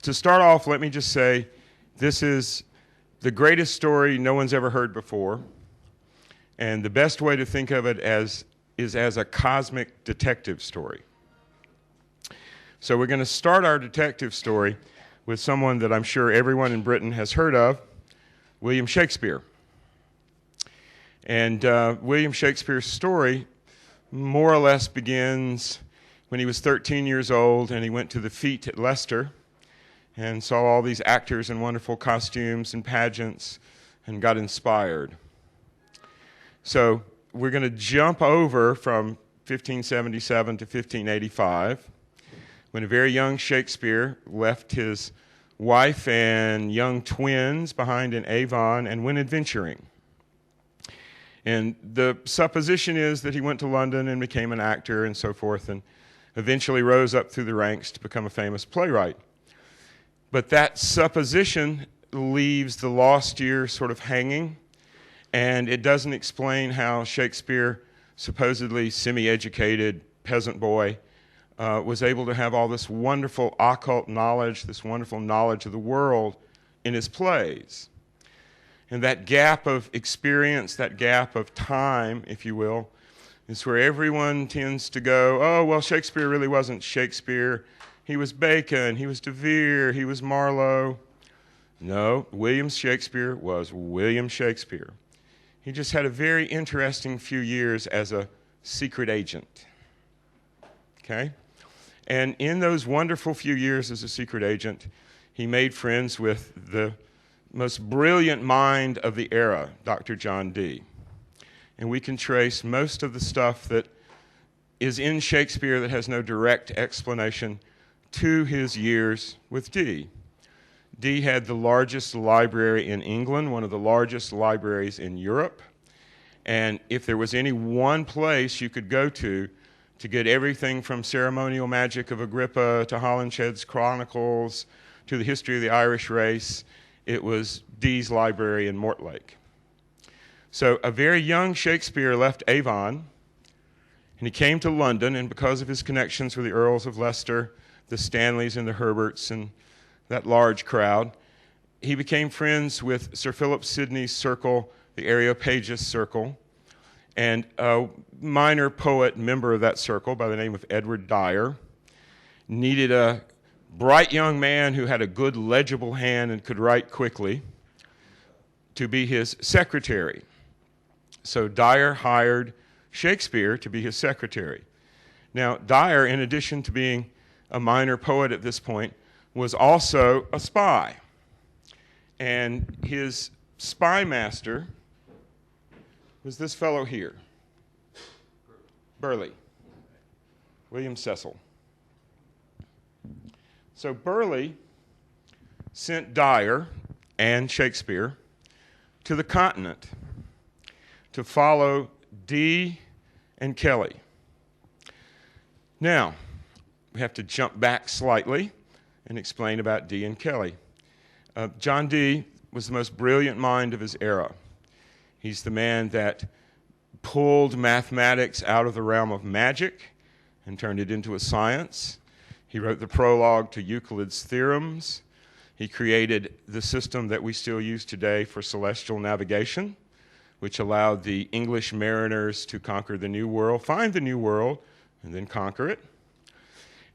to start off, let me just say this is the greatest story no one's ever heard before. And the best way to think of it is as a cosmic detective story. So we're going to start our detective story with someone that I'm sure everyone in Britain has heard of, William Shakespeare. And William Shakespeare's story more or less begins when he was 13 years old and he went to the Fete at Leicester and saw all these actors in wonderful costumes and pageants and got inspired. So we're going to jump over from 1577 to 1585, when a very young Shakespeare left his wife and young twins behind in Avon and went adventuring. And the supposition is that he went to London and became an actor and so forth, and eventually rose up through the ranks to become a famous playwright. But that supposition leaves the lost year sort of hanging, and it doesn't explain how Shakespeare, supposedly semi-educated peasant boy, was able to have all this wonderful occult knowledge, this wonderful knowledge of the world in his plays. And that gap of experience, that gap of time, if you will, is where everyone tends to go, oh, well, Shakespeare really wasn't Shakespeare. He was Bacon, he was De Vere, he was Marlowe. No, William Shakespeare was William Shakespeare. He just had a very interesting few years as a secret agent. Okay? And in those wonderful few years as a secret agent, he made friends with the most brilliant mind of the era, Dr. John Dee. And we can trace most of the stuff that is in Shakespeare that has no direct explanation to his years with Dee. Dee had the largest library in England, one of the largest libraries in Europe. And if there was any one place you could go to get everything from ceremonial magic of Agrippa to Holinshed's Chronicles to the history of the Irish race, it was Dee's library in Mortlake. So a very young Shakespeare left Avon, and he came to London, and because of his connections with the Earls of Leicester, the Stanleys and the Herberts and that large crowd, he became friends with Sir Philip Sidney's circle, the Areopagus circle, and a minor poet member of that circle by the name of Edward Dyer needed a bright young man who had a good legible hand and could write quickly to be his secretary. So Dyer hired Shakespeare to be his secretary. Now, Dyer, in addition to being a minor poet at this point, was also a spy. And his spy master was this fellow here, Burleigh, William Cecil. So Burleigh sent Dyer and Shakespeare to the continent to follow Dee and Kelly. Now, we have to jump back slightly and explain about Dee and Kelly. John Dee was the most brilliant mind of his era. He's the man that pulled mathematics out of the realm of magic and turned it into a science. He wrote the prologue to Euclid's theorems. He created the system that we still use today for celestial navigation, which allowed the English mariners to conquer the New World, find the New World, and then conquer it.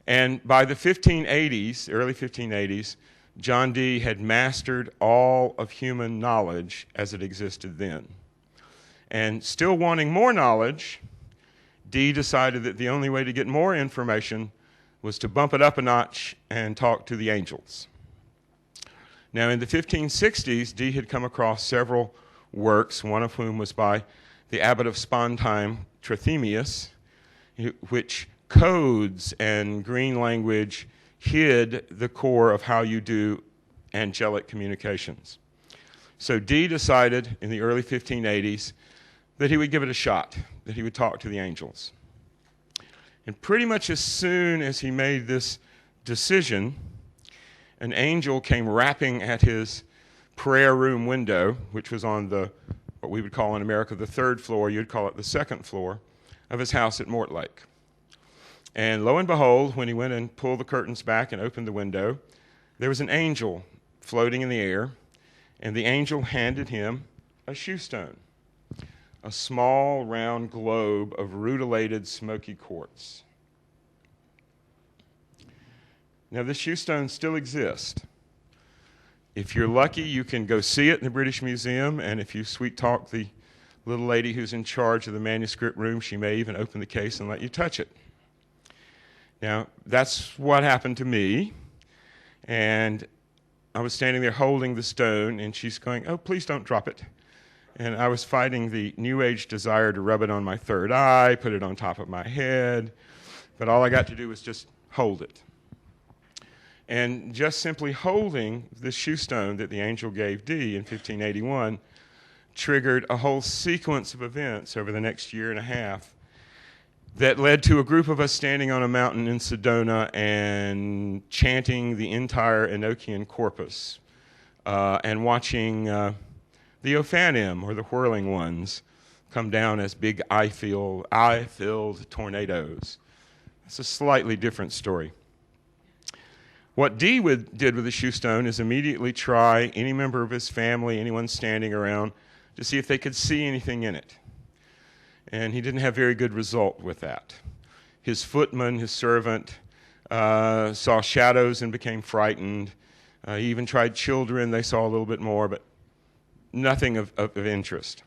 And by the 1580s, early 1580s, John Dee had mastered all of human knowledge as it existed then. And still wanting more knowledge, Dee decided that the only way to get more information was to bump it up a notch and talk to the angels. Now, in the 1560s, Dee had come across several works, one of whom was by the abbot of Spondheim, Trithemius, which codes and green language hid the core of how you do angelic communications. So Dee decided in the early 1580s that he would give it a shot, that he would talk to the angels. And pretty much as soon as he made this decision, an angel came rapping at his prayer room window, which was on what we would call in America the third floor, you'd call it the second floor, of his house at Mortlake. And lo and behold, when he went and pulled the curtains back and opened the window, there was an angel floating in the air, and the angel handed him a shoe stone, a small round globe of rutilated smoky quartz. Now, this shoe stone still exists. If you're lucky, you can go see it in the British Museum, and if you sweet talk the little lady who's in charge of the manuscript room, she may even open the case and let you touch it. Now, that's what happened to me, and I was standing there holding the stone, and she's going, "Oh, please don't drop it." And I was fighting the New Age desire to rub it on my third eye, put it on top of my head, but all I got to do was just hold it. And just simply holding this shoe stone that the angel gave Dee in 1581 triggered a whole sequence of events over the next year and a half that led to a group of us standing on a mountain in Sedona and chanting the entire Enochian corpus and watching the Ophanim, or the whirling ones, come down as big eye-filled tornadoes. It's a slightly different story. What Dee did with the shoe stone is immediately try any member of his family, anyone standing around, to see if they could see anything in it. And he didn't have very good result with that. His footman, his servant, saw shadows and became frightened. He even tried children. They saw a little bit more, but nothing of interest.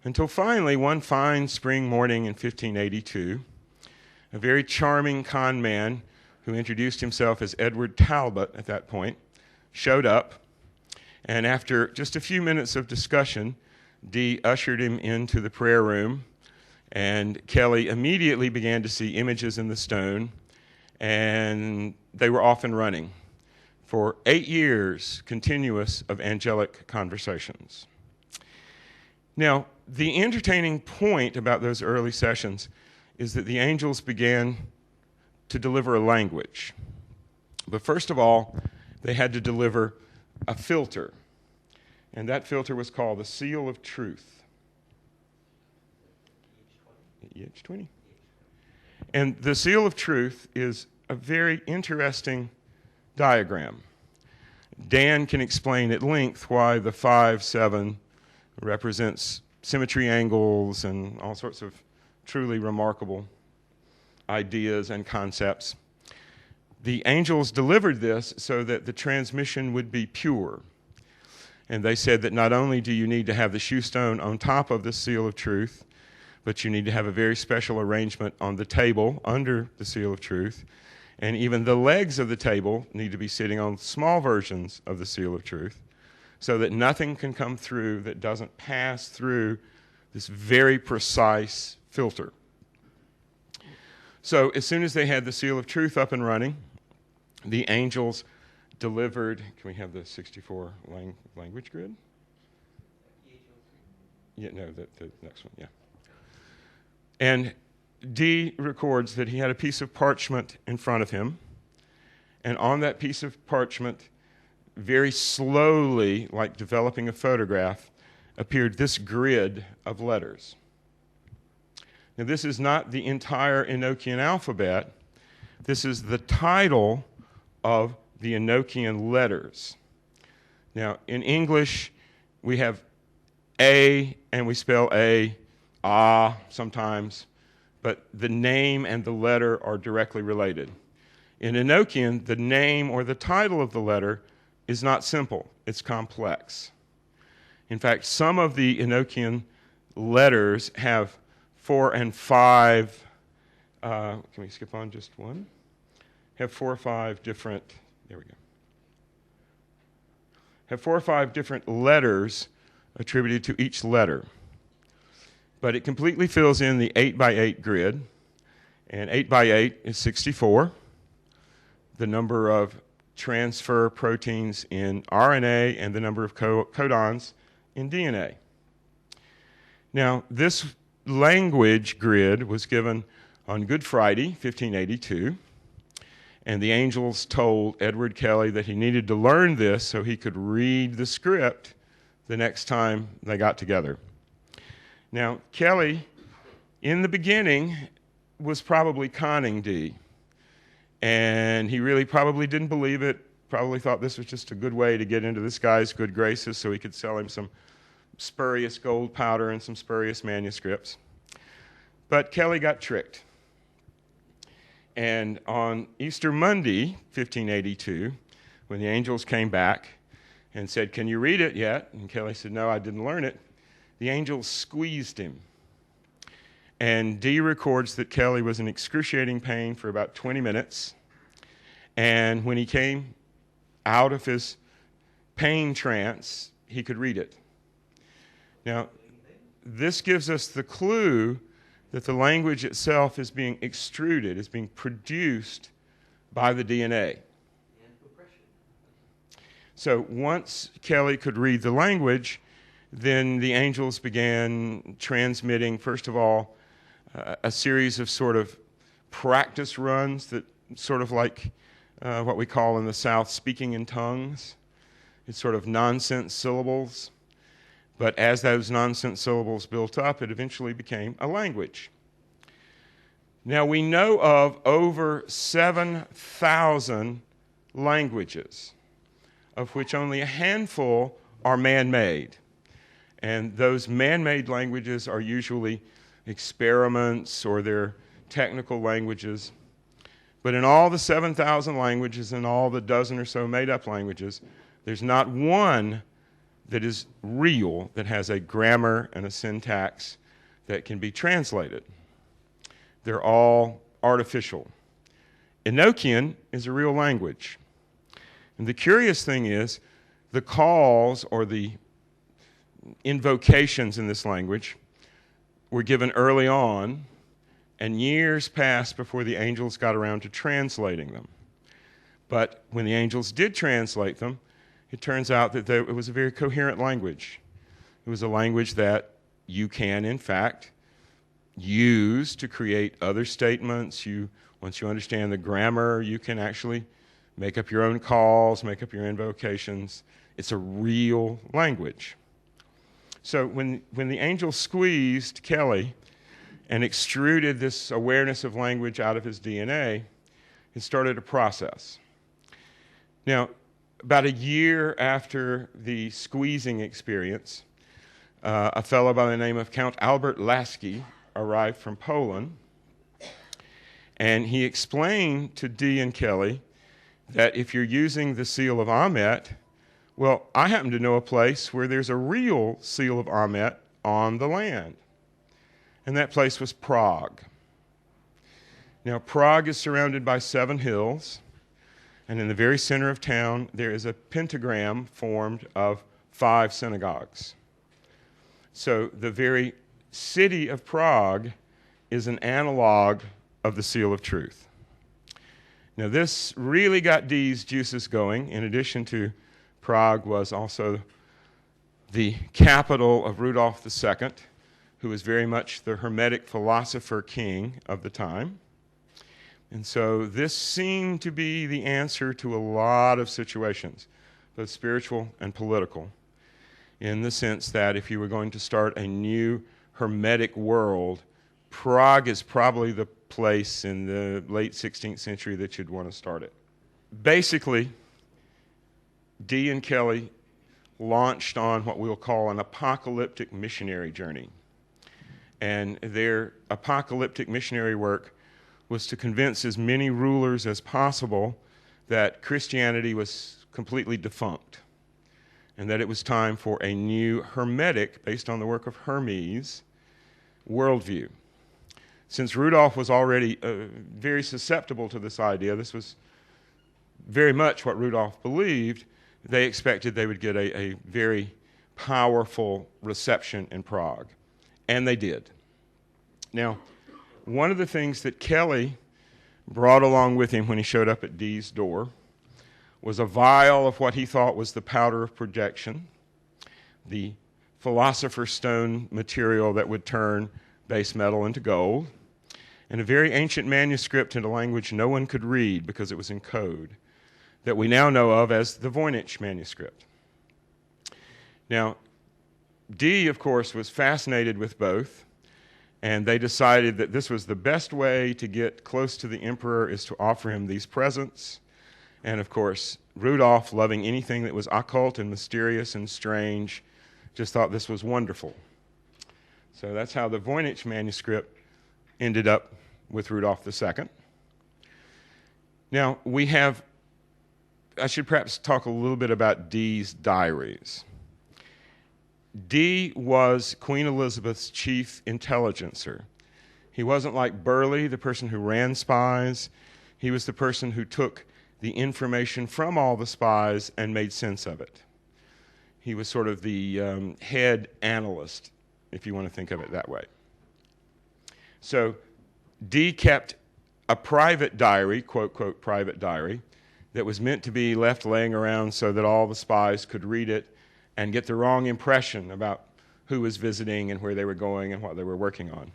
Until finally, one fine spring morning in 1582, a very charming con man who introduced himself as Edward Talbot at that point, showed up, and after just a few minutes of discussion, Dee ushered him into the prayer room, and Kelly immediately began to see images in the stone, and they were off and running for 8 years continuous of angelic conversations. Now, the entertaining point about those early sessions is that the angels began to deliver a language. But first of all, they had to deliver a filter, and that filter was called the Seal of Truth. EH20. And the Seal of Truth is a very interesting diagram. Dan can explain at length why the 5-7 represents symmetry angles and all sorts of truly remarkable ideas and concepts. The angels delivered this so that the transmission would be pure. And they said that not only do you need to have the shoe stone on top of the Seal of Truth, but you need to have a very special arrangement on the table under the Seal of Truth. And even the legs of the table need to be sitting on small versions of the Seal of Truth so that nothing can come through that doesn't pass through this very precise filter. So as soon as they had the Seal of Truth up and running, the angels delivered, can we have the 64 language grid? Yeah, no, the next one, yeah. And Dee records that he had a piece of parchment in front of him, and on that piece of parchment, very slowly, like developing a photograph, appeared this grid of letters. Now, this is not the entire Enochian alphabet. This is the title of the Enochian letters. Now, in English, we have A, and we spell A, ah, sometimes, but the name and the letter are directly related. In Enochian, the name or the title of the letter is not simple, it's complex. In fact, some of the Enochian letters have 4 and 5, can we skip on just one? Have 4 or 5 different, there we go. Have 4 or 5 different letters attributed to each letter. But it completely fills in the 8x8 grid, and 8x8 is 64, the number of transfer proteins in RNA and the number of codons in DNA. Now, this language grid was given on Good Friday, 1582, and the angels told Edward Kelly that he needed to learn this so he could read the script the next time they got together. Now, Kelly, in the beginning, was probably conning Dee, and he really probably didn't believe it, probably thought this was just a good way to get into this guy's good graces so he could sell him some spurious gold powder and some spurious manuscripts. But Kelly got tricked. And on Easter Monday, 1582, when the angels came back and said, "Can you read it yet?" And Kelly said, "No, I didn't learn it." The angels squeezed him. And Dee records that Kelly was in excruciating pain for about 20 minutes. And when he came out of his pain trance, he could read it. Now, this gives us the clue that the language itself is being extruded, is being produced by the DNA. So once Kelly could read the language, then the angels began transmitting, first of all, a series of sort of practice runs that sort of like what we call in the South speaking in tongues. It's sort of nonsense syllables. But as those nonsense syllables built up, it eventually became a language. Now we know of over 7,000 languages, of which only a handful are man-made. And those man-made languages are usually experiments or they're technical languages. But in all the 7,000 languages and all the dozen or so made-up languages, there's not one that is real, that has a grammar and a syntax that can be translated. They're all artificial. Enochian is a real language. And the curious thing is, the calls or the invocations in this language were given early on, and years passed before the angels got around to translating them. But when the angels did translate them, it turns out that it was a very coherent language. It was a language that you can, in fact, use to create other statements. Once you understand the grammar, you can actually make up your own calls, make up your invocations. It's a real language. So when the angel squeezed Kelly and extruded this awareness of language out of his DNA, it started a process. Now, about a year after the squeezing experience, a fellow by the name of Count Albert Lasky arrived from Poland, and he explained to Dee and Kelly that if you're using the seal of Amet, well, I happen to know a place where there's a real seal of Amet on the land, and that place was Prague. Now, Prague is surrounded by 7 hills, and in the very center of town, there is a pentagram formed of 5 synagogues. So the very city of Prague is an analog of the seal of truth. Now, this really got Dee's juices going. In addition to Prague was also the capital of Rudolph II, who was very much the Hermetic philosopher king of the time. And so this seemed to be the answer to a lot of situations, both spiritual and political, in the sense that if you were going to start a new Hermetic world, Prague is probably the place in the late 16th century that you'd want to start it. Basically, Dee and Kelly launched on what we'll call an apocalyptic missionary journey. And their apocalyptic missionary work was to convince as many rulers as possible that Christianity was completely defunct and that it was time for a new Hermetic, based on the work of Hermes, worldview. Since Rudolph was already very susceptible to this idea, this was very much what Rudolph believed, they expected they would get a very powerful reception in Prague. And they did. Now, one of the things that Kelly brought along with him when he showed up at Dee's door was a vial of what he thought was the powder of projection, the philosopher's stone material that would turn base metal into gold, and a very ancient manuscript in a language no one could read because it was in code, that we now know of as the Voynich manuscript. Now, Dee, of course, was fascinated with both, and they decided that this was the best way to get close to the emperor is to offer him these presents. And of course, Rudolph, loving anything that was occult and mysterious and strange, just thought this was wonderful. So that's how the Voynich manuscript ended up with Rudolph II. Now, I should perhaps talk a little bit about Dee's diaries. Dee was Queen Elizabeth's chief intelligencer. He wasn't like Burleigh, the person who ran spies. He was the person who took the information from all the spies and made sense of it. He was sort of the head analyst, if you want to think of it that way. So Dee kept a private diary, quote, quote, private diary, that was meant to be left laying around so that all the spies could read it and get the wrong impression about who was visiting and where they were going and what they were working on.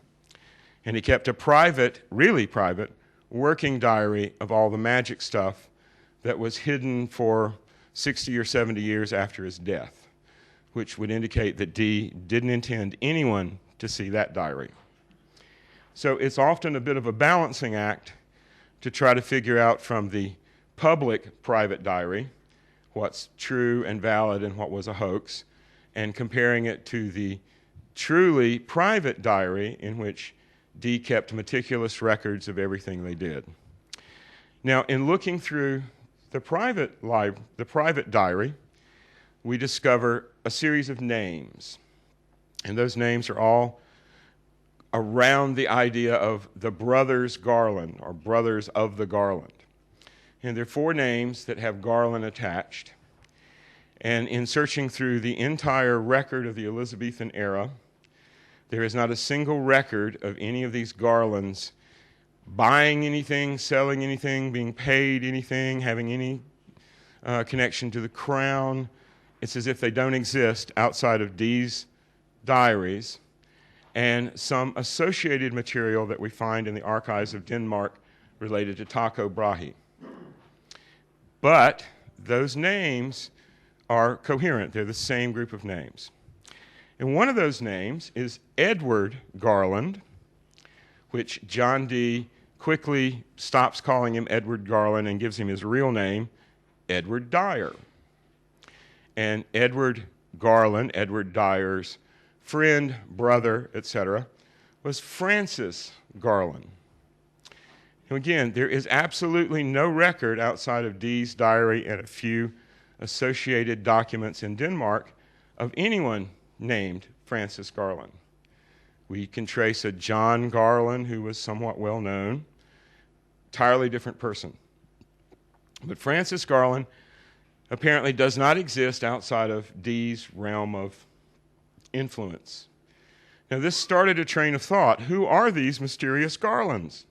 And he kept a private, really private, working diary of all the magic stuff that was hidden for 60 or 70 years after his death, which would indicate that Dee didn't intend anyone to see that diary. So it's often a bit of a balancing act to try to figure out from the public private diary what's true and valid and what was a hoax, and comparing it to the truly private diary in which Dee kept meticulous records of everything they did. Now, in looking through the private diary, we discover a series of names, and those names are all around the idea of the brothers Garland, or brothers of the Garland. And there are 4 names that have Garland attached. And in searching through the entire record of the Elizabethan era, there is not a single record of any of these Garlands buying anything, selling anything, being paid anything, having any connection to the crown. It's as if they don't exist outside of Dee's diaries and some associated material that we find in the archives of Denmark related to Tycho Brahe. But those names are coherent. They're the same group of names. And one of those names is Edward Garland, which John Dee quickly stops calling him Edward Garland and gives him his real name, Edward Dyer. And Edward Garland, Edward Dyer's friend, brother, etc., was Francis Garland. And again, there is absolutely no record outside of Dee's diary and a few associated documents in Denmark of anyone named Francis Garland. We can trace a John Garland who was somewhat well known, entirely different person. But Francis Garland apparently does not exist outside of Dee's realm of influence. Now, this started a train of thought. Who are these mysterious Garlands?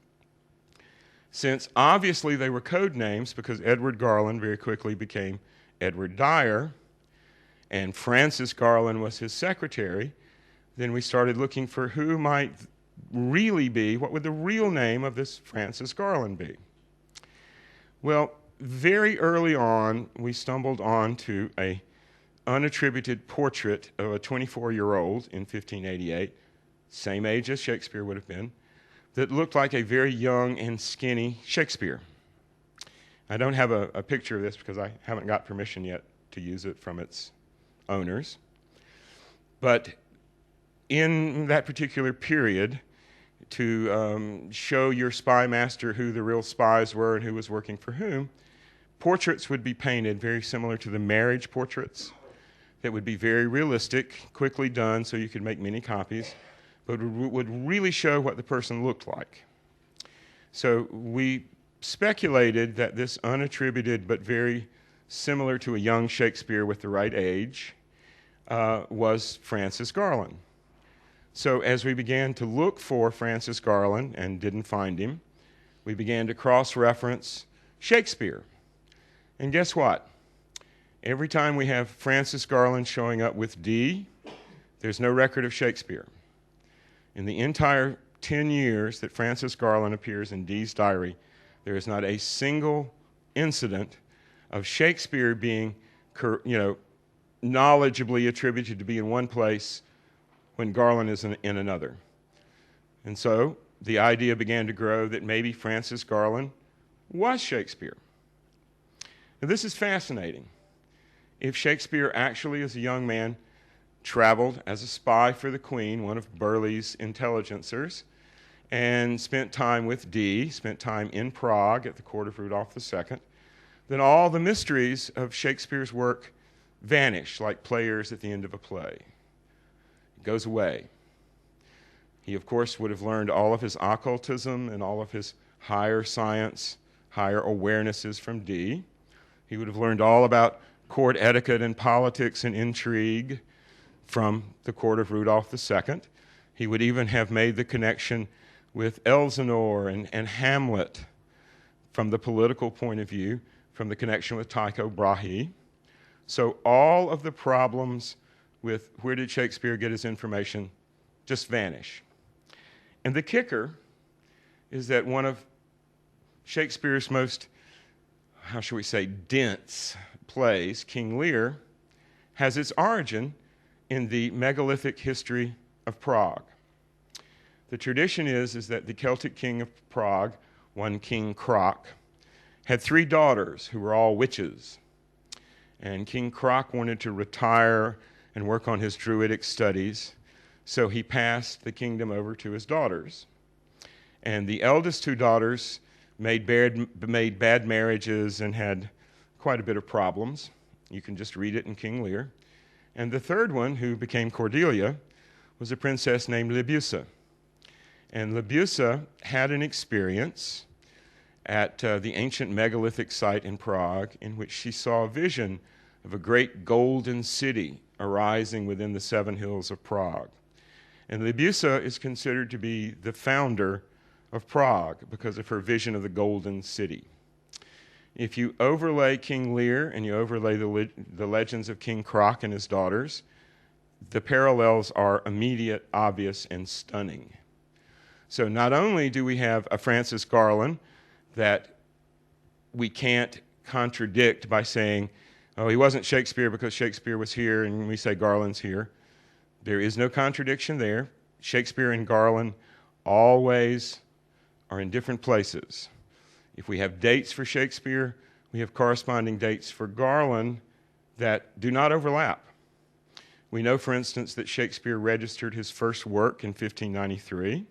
Since obviously they were code names, because Edward Garland very quickly became Edward Dyer, and Francis Garland was his secretary, then we started looking for who might really be, what would the real name of this Francis Garland be? Well, very early on, we stumbled onto an unattributed portrait of a 24-year-old in 1588, same age as Shakespeare would have been, that looked like a very young and skinny Shakespeare. I don't have a picture of this because I haven't got permission yet to use it from its owners. But in that particular period, to show your spy master who the real spies were and who was working for whom, portraits would be painted very similar to the marriage portraits that would be very realistic, quickly done so you could make many copies, but would really show what the person looked like. So we speculated that this unattributed but very similar to a young Shakespeare with the right age was Francis Garland. So as we began to look for Francis Garland and didn't find him, we began to cross-reference Shakespeare. And guess what? Every time we have Francis Garland showing up with Dee, there's no record of Shakespeare. In the entire 10 years that Francis Garland appears in Dee's diary, there is not a single incident of Shakespeare being, knowledgeably attributed to be in one place when Garland is in another. And so the idea began to grow that maybe Francis Garland was Shakespeare. Now, this is fascinating. If Shakespeare actually, as a young man, traveled as a spy for the Queen, one of Burleigh's intelligencers, and spent time with Dee, spent time in Prague at the court of Rudolph II, then all the mysteries of Shakespeare's work vanish like players at the end of a play. It goes away. He, of course, would have learned all of his occultism and all of his higher science, higher awarenesses from Dee. He would have learned all about court etiquette and politics and intrigue from the court of Rudolph II. He would even have made the connection with Elsinore and Hamlet from the political point of view, from the connection with Tycho Brahe. So all of the problems with where did Shakespeare get his information just vanish. And the kicker is that one of Shakespeare's most, how shall we say, dense plays, King Lear, has its origin in the megalithic history of Prague. The tradition is that the Celtic king of Prague, one King Croc, had 3 daughters who were all witches. And King Croc wanted to retire and work on his druidic studies, so he passed the kingdom over to his daughters. And the eldest 2 daughters made bad marriages and had quite a bit of problems. You can just read it in King Lear. And the third one, who became Cordelia, was a princess named Libussa. And Libussa had an experience at the ancient megalithic site in Prague in which she saw a vision of a great golden city arising within the 7 hills of Prague. And Libussa is considered to be the founder of Prague because of her vision of the golden city. If you overlay King Lear and you overlay the legends of King Croc and his daughters, the parallels are immediate, obvious, and stunning. So not only do we have a Francis Garland that we can't contradict by saying, oh, he wasn't Shakespeare because Shakespeare was here and we say Garland's here. There is no contradiction there. Shakespeare and Garland always are in different places. If we have dates for Shakespeare, we have corresponding dates for Garland that do not overlap. We know, for instance, that Shakespeare registered his first work in 1593.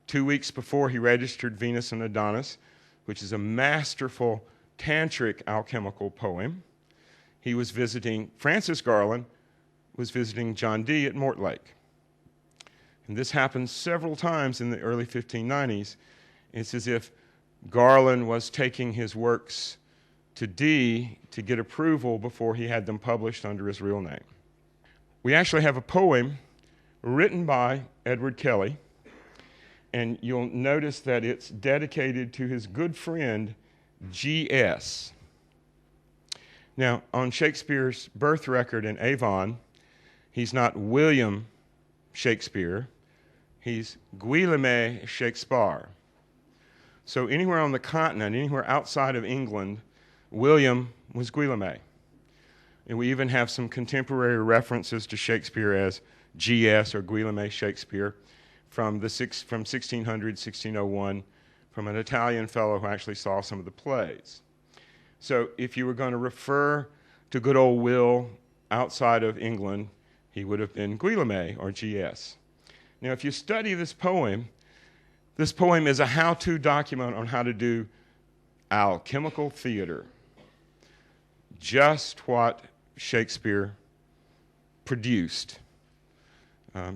2 weeks before he registered Venus and Adonis, which is a masterful tantric alchemical poem, he was visiting, Francis Garland was visiting John Dee at Mortlake. And this happened several times in the early 1590s. It's as if Garland was taking his works to Dee to get approval before he had them published under his real name. We actually have a poem written by Edward Kelly, and you'll notice that it's dedicated to his good friend, G.S. Now, on Shakespeare's birth record in Avon, he's not William Shakespeare, he's Guillaume Shakespeare. So anywhere on the continent, anywhere outside of England, William was Guillaume. And we even have some contemporary references to Shakespeare as G.S. or Guillaume Shakespeare from 1600, 1601, from an Italian fellow who actually saw some of the plays. So if you were going to refer to good old Will outside of England, he would have been Guillaume or G.S. Now, if you study this poem is a how-to document on how to do alchemical theater, just what Shakespeare produced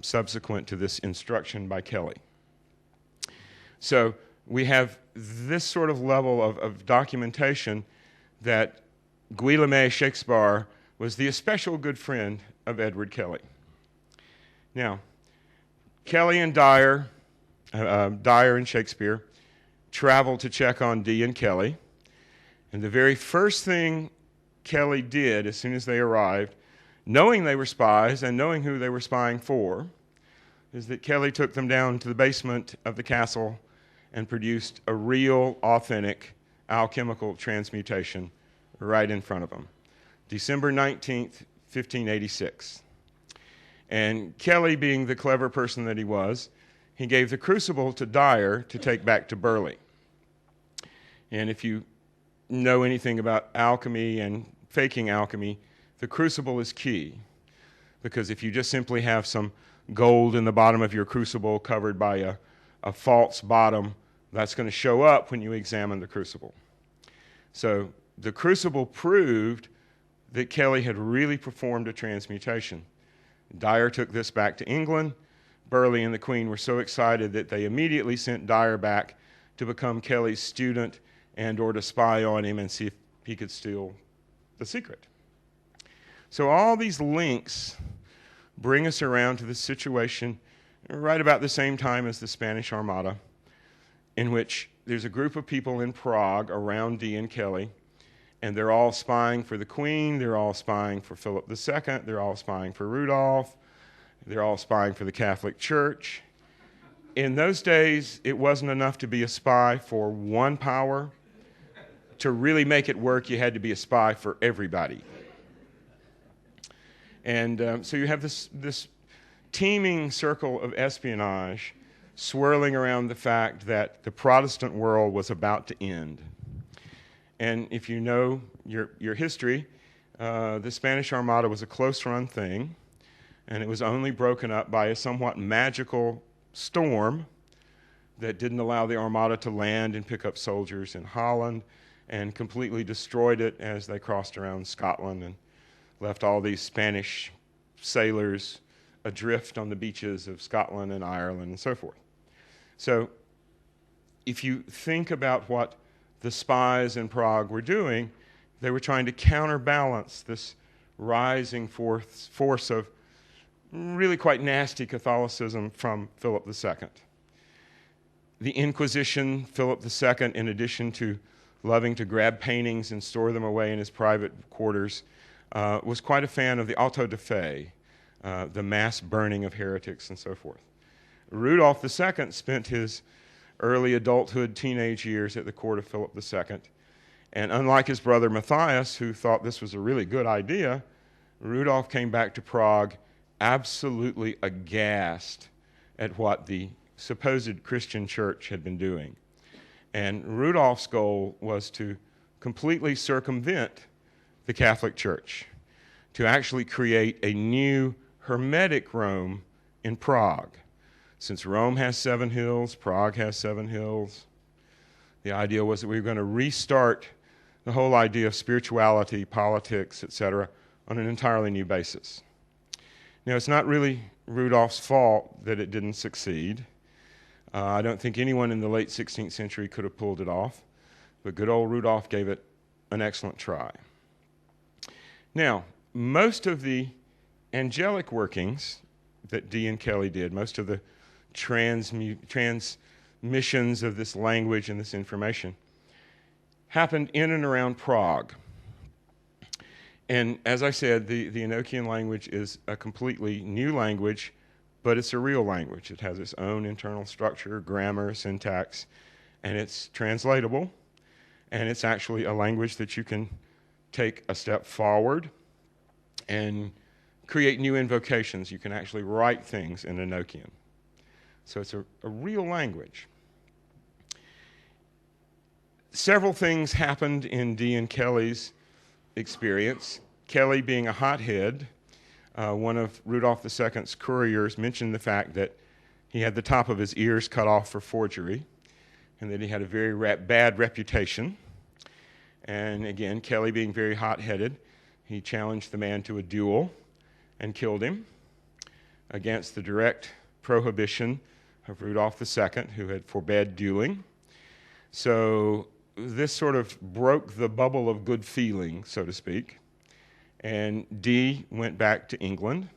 subsequent to this instruction by Kelly. So we have this sort of level of documentation that Guillaume Shakespeare was the especial good friend of Edward Kelly. Now, Kelly and Dyer and Shakespeare traveled to check on Dee and Kelly, and the very first thing Kelly did as soon as they arrived, knowing they were spies and knowing who they were spying for, is that Kelly took them down to the basement of the castle and produced a real, authentic alchemical transmutation right in front of them. December 19th, 1586. And Kelly, being the clever person that he was, he gave the crucible to Dyer to take back to Burleigh. And if you know anything about alchemy and faking alchemy, the crucible is key. Because if you just simply have some gold in the bottom of your crucible covered by a false bottom, that's going to show up when you examine the crucible. So the crucible proved that Kelly had really performed a transmutation. Dyer took this back to England. Burleigh and the Queen were so excited that they immediately sent Dyer back to become Kelly's student and or to spy on him and see if he could steal the secret. So all these links bring us around to the situation right about the same time as the Spanish Armada, in which there's a group of people in Prague around Dee and Kelly, and they're all spying for the Queen, they're all spying for Philip II, they're all spying for Rudolph, they're all spying for the Catholic Church. In those days, it wasn't enough to be a spy for one power. To really make it work, you had to be a spy for everybody. And so you have this teeming circle of espionage swirling around the fact that the Protestant world was about to end. And if you know your history, the Spanish Armada was a close-run thing, and it was only broken up by a somewhat magical storm that didn't allow the Armada to land and pick up soldiers in Holland, and completely destroyed it as they crossed around Scotland and left all these Spanish sailors adrift on the beaches of Scotland and Ireland and so forth. So if you think about what the spies in Prague were doing, they were trying to counterbalance this rising force of really quite nasty Catholicism from Philip II. The Inquisition, Philip II, in addition to loving to grab paintings and store them away in his private quarters, was quite a fan of the auto de fe, the mass burning of heretics and so forth. Rudolph II spent his early adulthood, teenage years at the court of Philip II. And unlike his brother Matthias, who thought this was a really good idea, Rudolph came back to Prague absolutely aghast at what the supposed Christian church had been doing. And Rudolph's goal was to completely circumvent the Catholic Church, to actually create a new Hermetic Rome in Prague. Since Rome has 7 hills, Prague has 7 hills, the idea was that we were going to restart the whole idea of spirituality, politics, etc., on an entirely new basis. Now, it's not really Rudolph's fault that it didn't succeed. I don't think anyone in the late 16th century could have pulled it off, but good old Rudolph gave it an excellent try. Now, most of the angelic workings that Dee and Kelly did, most of the transmissions of this language and this information, happened in and around Prague. And as I said, the Enochian language is a completely new language, but it's a real language. It has its own internal structure, grammar, syntax, and it's translatable. And it's actually a language that you can take a step forward and create new invocations. You can actually write things in Enochian. So it's a real language. Several things happened in Dee and Kelly's experience. Kelly, being a hothead, one of Rudolph II's couriers mentioned the fact that he had the top of his ears cut off for forgery and that he had a very bad reputation. And again, Kelly, being very hot-headed, he challenged the man to a duel and killed him against the direct prohibition of Rudolph II, who had forbade dueling. So this sort of broke the bubble of good feeling, so to speak. And Dee went back to England.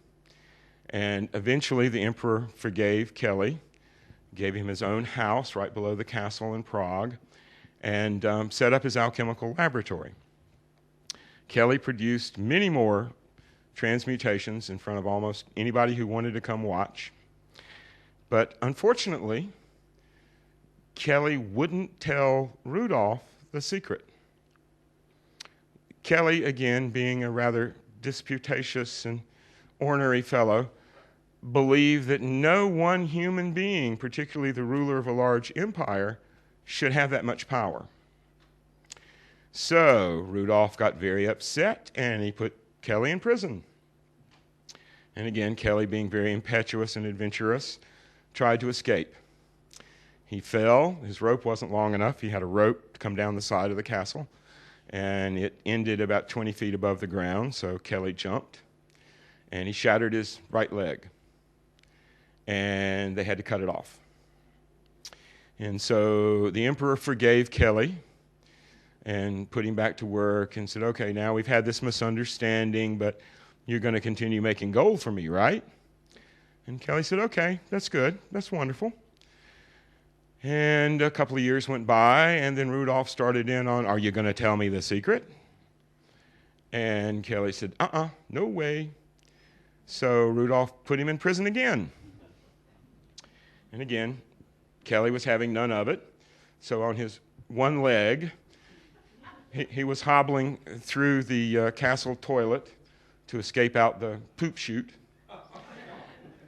And eventually the emperor forgave Kelly, gave him his own house right below the castle in Prague, and set up his alchemical laboratory. Kelly produced many more transmutations in front of almost anybody who wanted to come watch. But unfortunately, Kelly wouldn't tell Rudolph the secret. Kelly, again, being a rather disputatious and ornery fellow, believed that no one human being, particularly the ruler of a large empire, should have that much power. So Rudolph got very upset, and he put Kelly in prison. And again, Kelly, being very impetuous and adventurous, tried to escape. He fell. His rope wasn't long enough. He had a rope to come down the side of the castle, and it ended about 20 feet above the ground, so Kelly jumped, and he shattered his right leg, and they had to cut it off. And so the emperor forgave Kelly and put him back to work and said, okay, now we've had this misunderstanding, but you're going to continue making gold for me, right? And Kelly said, okay, that's good. That's wonderful. And a couple of years went by, and then Rudolph started in on, are you going to tell me the secret? And Kelly said, no way. So Rudolph put him in prison again. And again, Kelly was having none of it. So on his one leg, he was hobbling through the castle toilet to escape out the poop chute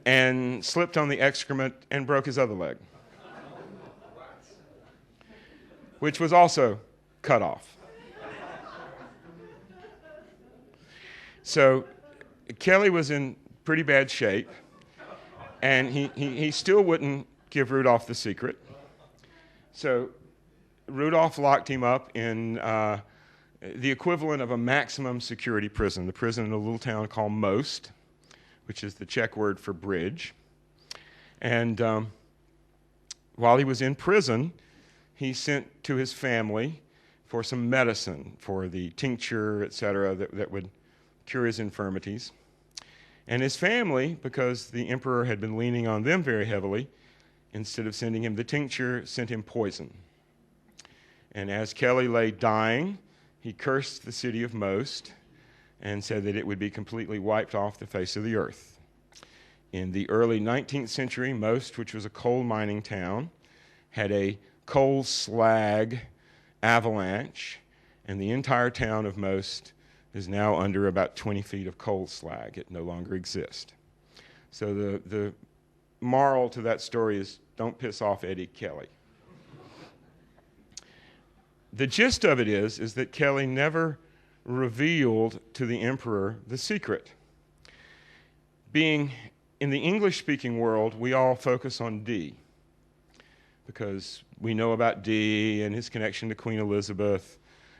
and slipped on the excrement and broke his other leg, which was also cut off. So Kelly was in pretty bad shape, and he still wouldn't give Rudolph the secret. So Rudolph locked him up in the equivalent of a maximum security prison, the prison in a little town called Most, which is the Czech word for bridge. And while he was in prison, he sent to his family for some medicine, for the tincture, etc., that would cure his infirmities. And his family, because the emperor had been leaning on them very heavily, instead of sending him the tincture, sent him poison. And as Kelly lay dying, he cursed the city of Most and said that it would be completely wiped off the face of the earth. In the early 19th century, Most, which was a coal mining town, had a coal slag avalanche, and the entire town of Most is now under about 20 feet of coal slag. It no longer exists. So the moral to that story is don't piss off Eddie Kelly. The gist of it is that Kelly never revealed to the emperor the secret. Being in the English-speaking world, we all focus on Dee, because we know about Dee and his connection to Queen Elizabeth,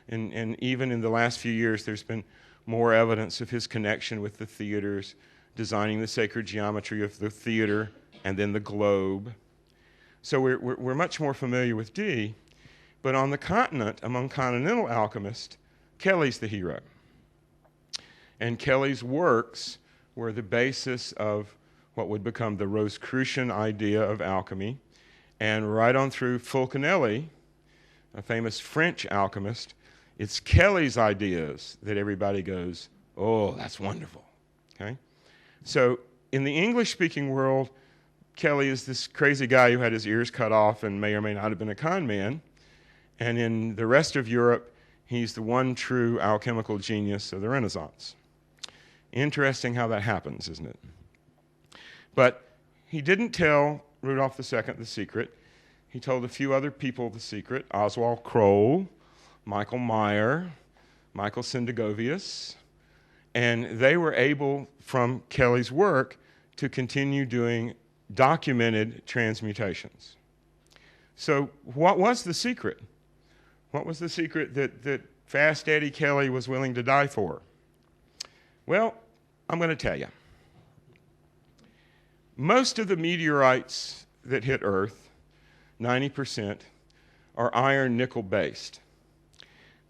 and even in the last few years, there's been more evidence of his connection with the theaters, designing the sacred geometry of the theater and then the globe. So we're much more familiar with Dee. But on the continent, among continental alchemists, Kelly's the hero. And Kelly's works were the basis of what would become the Rosicrucian idea of alchemy. And right on through Fulcanelli, a famous French alchemist, it's Kelly's ideas that everybody goes, oh, that's wonderful. Okay? So in the English-speaking world, Kelly is this crazy guy who had his ears cut off and may or may not have been a con man. And in the rest of Europe, he's the one true alchemical genius of the Renaissance. Interesting how that happens, isn't it? But he didn't tell Rudolph II the secret. He told a few other people the secret, Oswald Kroll, Michael Meyer, Michael Sendigovius, and they were able, from Kelly's work, to continue doing documented transmutations. So what was the secret? What was the secret that Fast Eddie Kelly was willing to die for? Well, I'm going to tell you. Most of the meteorites that hit Earth, 90%, are iron-nickel based.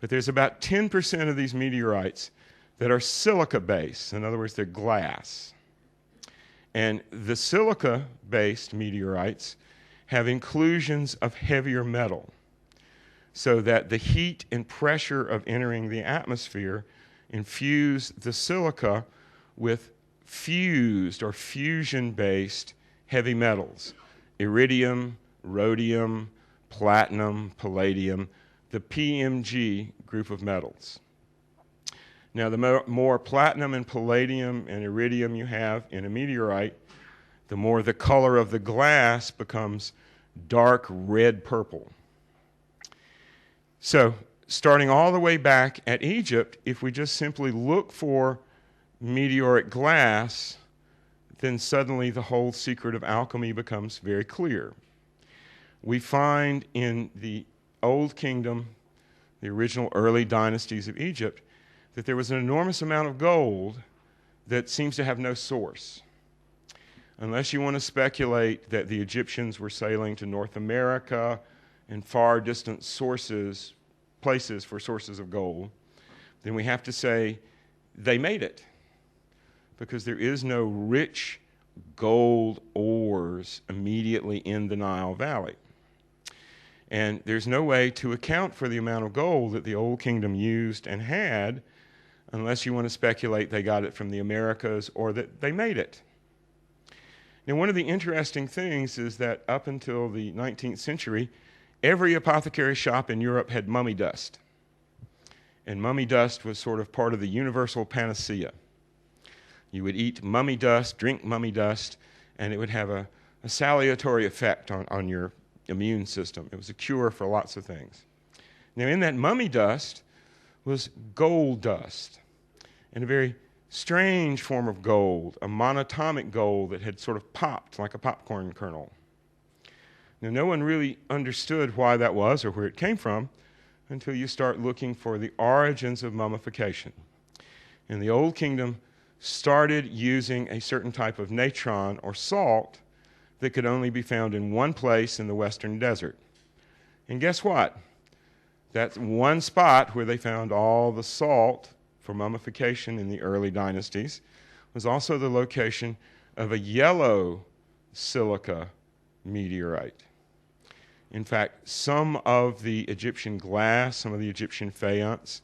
But there's about 10% of these meteorites that are silica-based. In other words, they're glass. And the silica-based meteorites have inclusions of heavier metal, so that the heat and pressure of entering the atmosphere infuse the silica with fused or fusion-based heavy metals, iridium, rhodium, platinum, palladium, the PMG group of metals. Now, the more platinum and palladium and iridium you have in a meteorite, the more the color of the glass becomes dark red-purple. So starting all the way back at Egypt, if we just simply look for meteoric glass, then suddenly the whole secret of alchemy becomes very clear. We find in the Old Kingdom, the original early dynasties of Egypt, that there was an enormous amount of gold that seems to have no source. Unless you want to speculate that the Egyptians were sailing to North America and far distant places for sources of gold, then we have to say they made it, because there is no rich gold ores immediately in the Nile Valley. And there's no way to account for the amount of gold that the Old Kingdom used and had unless you want to speculate they got it from the Americas or that they made it. Now, one of the interesting things is that up until the 19th century, every apothecary shop in Europe had mummy dust. And mummy dust was sort of part of the universal panacea. You would eat mummy dust, drink mummy dust, and it would have a salutary effect on your immune system. It was a cure for lots of things. Now, in that mummy dust was gold dust, and a very strange form of gold, a monatomic gold that had sort of popped like a popcorn kernel. Now, no one really understood why that was or where it came from until you start looking for the origins of mummification. And the Old Kingdom started using a certain type of natron or salt that could only be found in one place in the western desert. And guess what? That's one spot where they found all the salt for mummification in the early dynasties was also the location of a yellow silica meteorite. In fact, some of the Egyptian glass, some of the Egyptian faience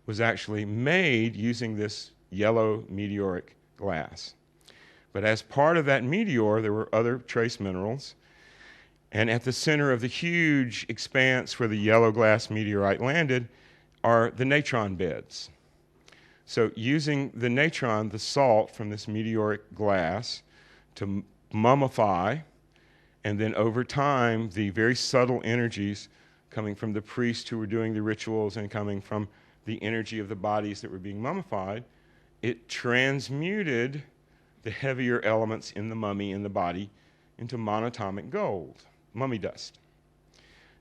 was actually made using this yellow meteoric glass. But as part of that meteor, there were other trace minerals. And at the center of the huge expanse where the yellow glass meteorite landed are the natron beds. So using the natron, the salt from this meteoric glass, to mummify, and then over time, the very subtle energies coming from the priests who were doing the rituals and coming from the energy of the bodies that were being mummified, it transmuted the heavier elements in the mummy, in the body, into monatomic gold, mummy dust.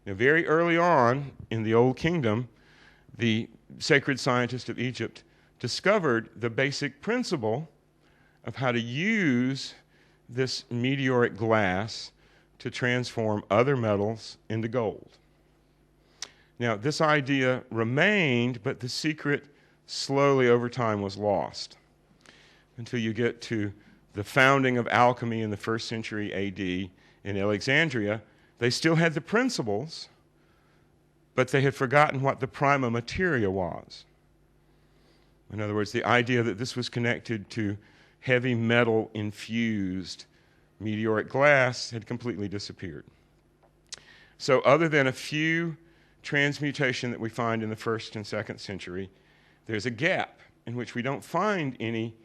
Now, very early on in the Old Kingdom, the sacred scientists of Egypt discovered the basic principle of how to use this meteoric glass to transform other metals into gold. Now, this idea remained, but the secret slowly over time was lost until you get to the founding of alchemy in the 1st century AD in Alexandria. They still had the principles, but they had forgotten what the prima materia was. In other words, the idea that this was connected to heavy metal infused meteoric glass had completely disappeared. So other than a few transmutation that we find in the 1st and 2nd century, there's a gap in which we don't find any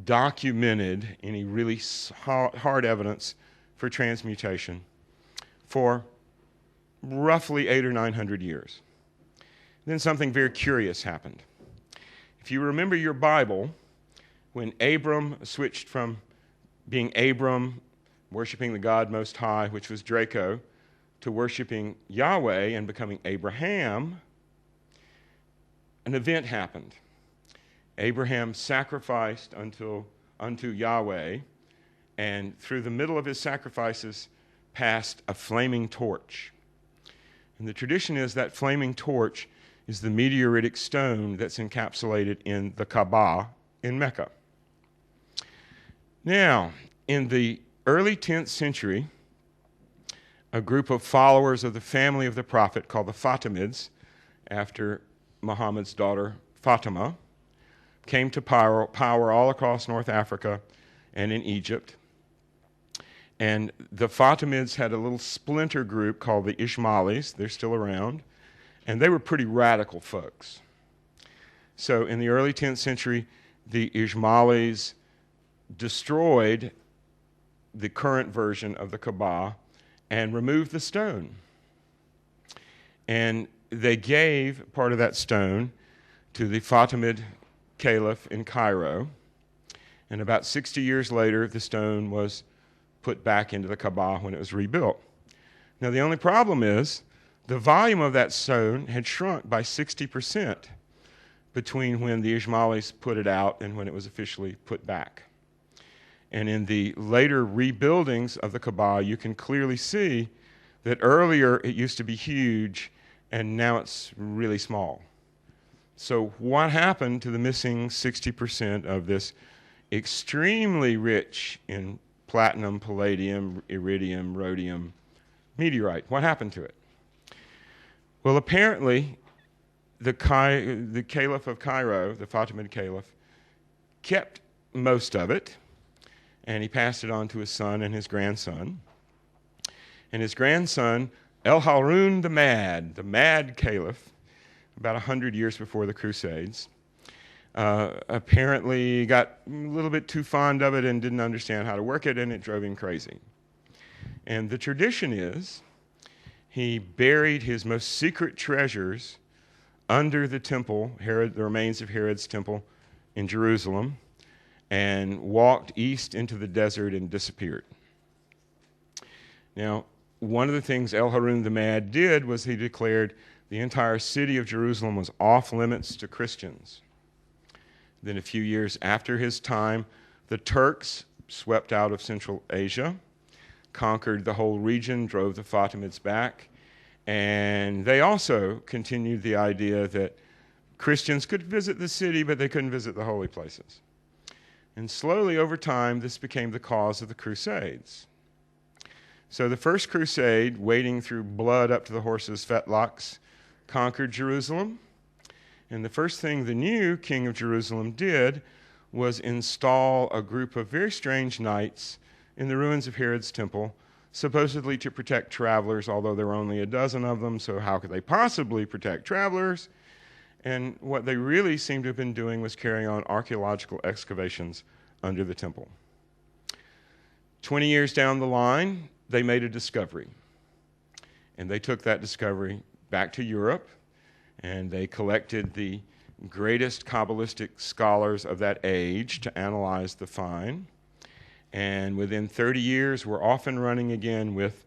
documented, any really hard evidence for transmutation for roughly 800 or 900 years. Then something very curious happened. If you remember your Bible, when Abram switched from being Abram, worshiping the God Most High, which was Draco, to worshiping Yahweh and becoming Abraham, an event happened. Abraham sacrificed unto Yahweh, and through the middle of his sacrifices passed a flaming torch. And the tradition is that flaming torch is the meteoritic stone that's encapsulated in the Kaaba in Mecca. Now, in the early 10th century, a group of followers of the family of the prophet called the Fatimids, after Muhammad's daughter Fatima, came to power all across North Africa and in Egypt. And the Fatimids had a little splinter group called the Ismailis. They're still around. And they were pretty radical folks. So in the early 10th century, the Ismailis destroyed the current version of the Kaaba and removed the stone. And they gave part of that stone to the Fatimid Caliph in Cairo, and about 60 years later, the stone was put back into the Kaaba when it was rebuilt. Now, the only problem is the volume of that stone had shrunk by 60% between when the Ismailis put it out and when it was officially put back. And in the later rebuildings of the Kaaba, you can clearly see that earlier it used to be huge, and now it's really small. So what happened to the missing 60% of this extremely rich in platinum, palladium, iridium, rhodium meteorite? What happened to it? Well, apparently, the Caliph of Cairo, the Fatimid Caliph, kept most of it, and he passed it on to his son and his grandson. And his grandson, El-Harun the Mad Caliph, about 100 years before the Crusades, apparently got a little bit too fond of it and didn't understand how to work it, and it drove him crazy. And the tradition is he buried his most secret treasures under the temple, the remains of Herod's temple in Jerusalem, and walked east into the desert and disappeared. Now, one of the things El-Harun the Mad did was he declared the entire city of Jerusalem was off limits to Christians. Then a few years after his time, the Turks swept out of Central Asia, conquered the whole region, drove the Fatimids back, and they also continued the idea that Christians could visit the city, but they couldn't visit the holy places. And slowly over time, this became the cause of the Crusades. So the first crusade, wading through blood up to the horses' fetlocks, conquered Jerusalem. And the first thing the new king of Jerusalem did was install a group of very strange knights in the ruins of Herod's temple, supposedly to protect travelers, although there were only a dozen of them, so how could they possibly protect travelers? And what they really seemed to have been doing was carrying on archaeological excavations under the temple. 20 years down the line, they made a discovery. And they took that discovery back to Europe, and they collected the greatest Kabbalistic scholars of that age to analyze the find. And within 30 years, we're off and running again with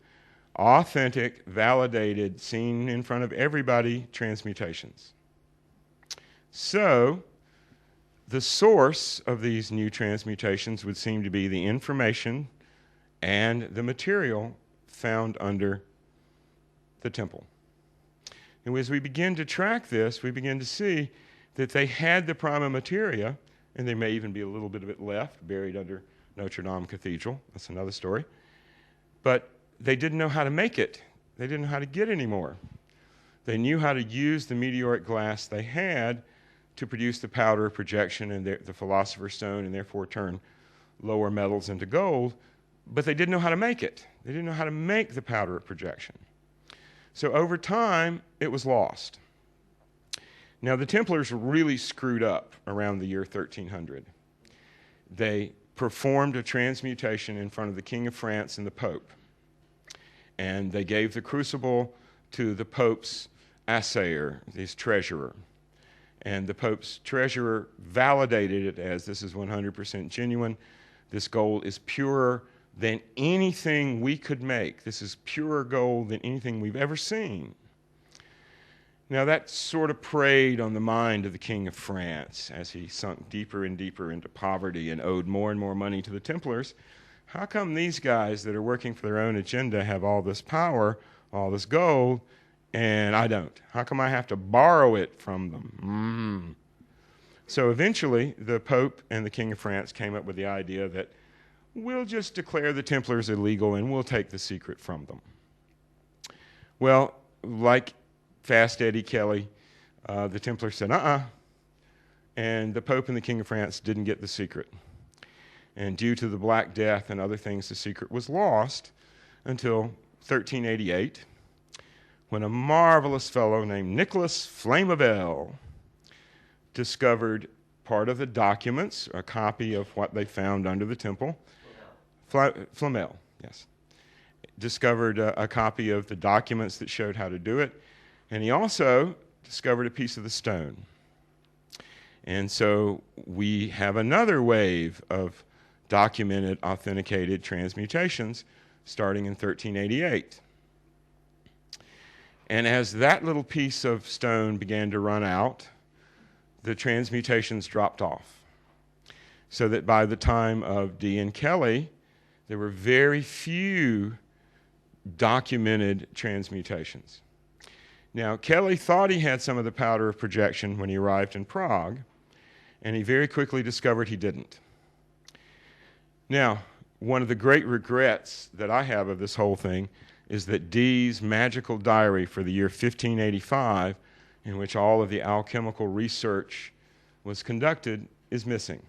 authentic, validated, seen in front of everybody transmutations. So the source of these new transmutations would seem to be the information and the material found under the temple. And as we begin to track this, we begin to see that they had the prima materia, and there may even be a little bit of it left, buried under Notre Dame Cathedral. That's another story. But they didn't know how to make it. They didn't know how to get any more. They knew how to use the meteoric glass they had to produce the powder of projection and the philosopher's stone, and therefore turn lower metals into gold, but they didn't know how to make it. They didn't know how to make the powder of projection. So over time, it was lost. Now, the Templars really screwed up around the year 1300. They performed a transmutation in front of the King of France and the Pope. And they gave the crucible to the Pope's assayer, his treasurer. And the Pope's treasurer validated it as, this is 100% genuine. This gold is purer than anything we could make. This is purer gold than anything we've ever seen. Now that sort of preyed on the mind of the King of France as he sunk deeper and deeper into poverty and owed more and more money to the Templars. How come these guys that are working for their own agenda have all this power, all this gold, and I don't? How come I have to borrow it from them? So eventually, the Pope and the King of France came up with the idea that we'll just declare the Templars illegal and we'll take the secret from them. Well, like Fast Eddie Kelly, the Templars said, and the Pope and the King of France didn't get the secret. And due to the Black Death and other things, the secret was lost until 1388, when a marvelous fellow named Nicholas Flammable discovered part of the documents, a copy of what they found under the temple. Flamel, yes. Discovered a copy of the documents that showed how to do it. And he also discovered a piece of the stone. And so we have another wave of documented, authenticated transmutations starting in 1388. And as that little piece of stone began to run out, the transmutations dropped off. So that by the time of Dee and Kelly, there were very few documented transmutations. Now, Kelly thought he had some of the power of projection when he arrived in Prague, and he very quickly discovered he didn't. Now, one of the great regrets that I have of this whole thing is that Dee's magical diary for the year 1585, in which all of the alchemical research was conducted, is missing.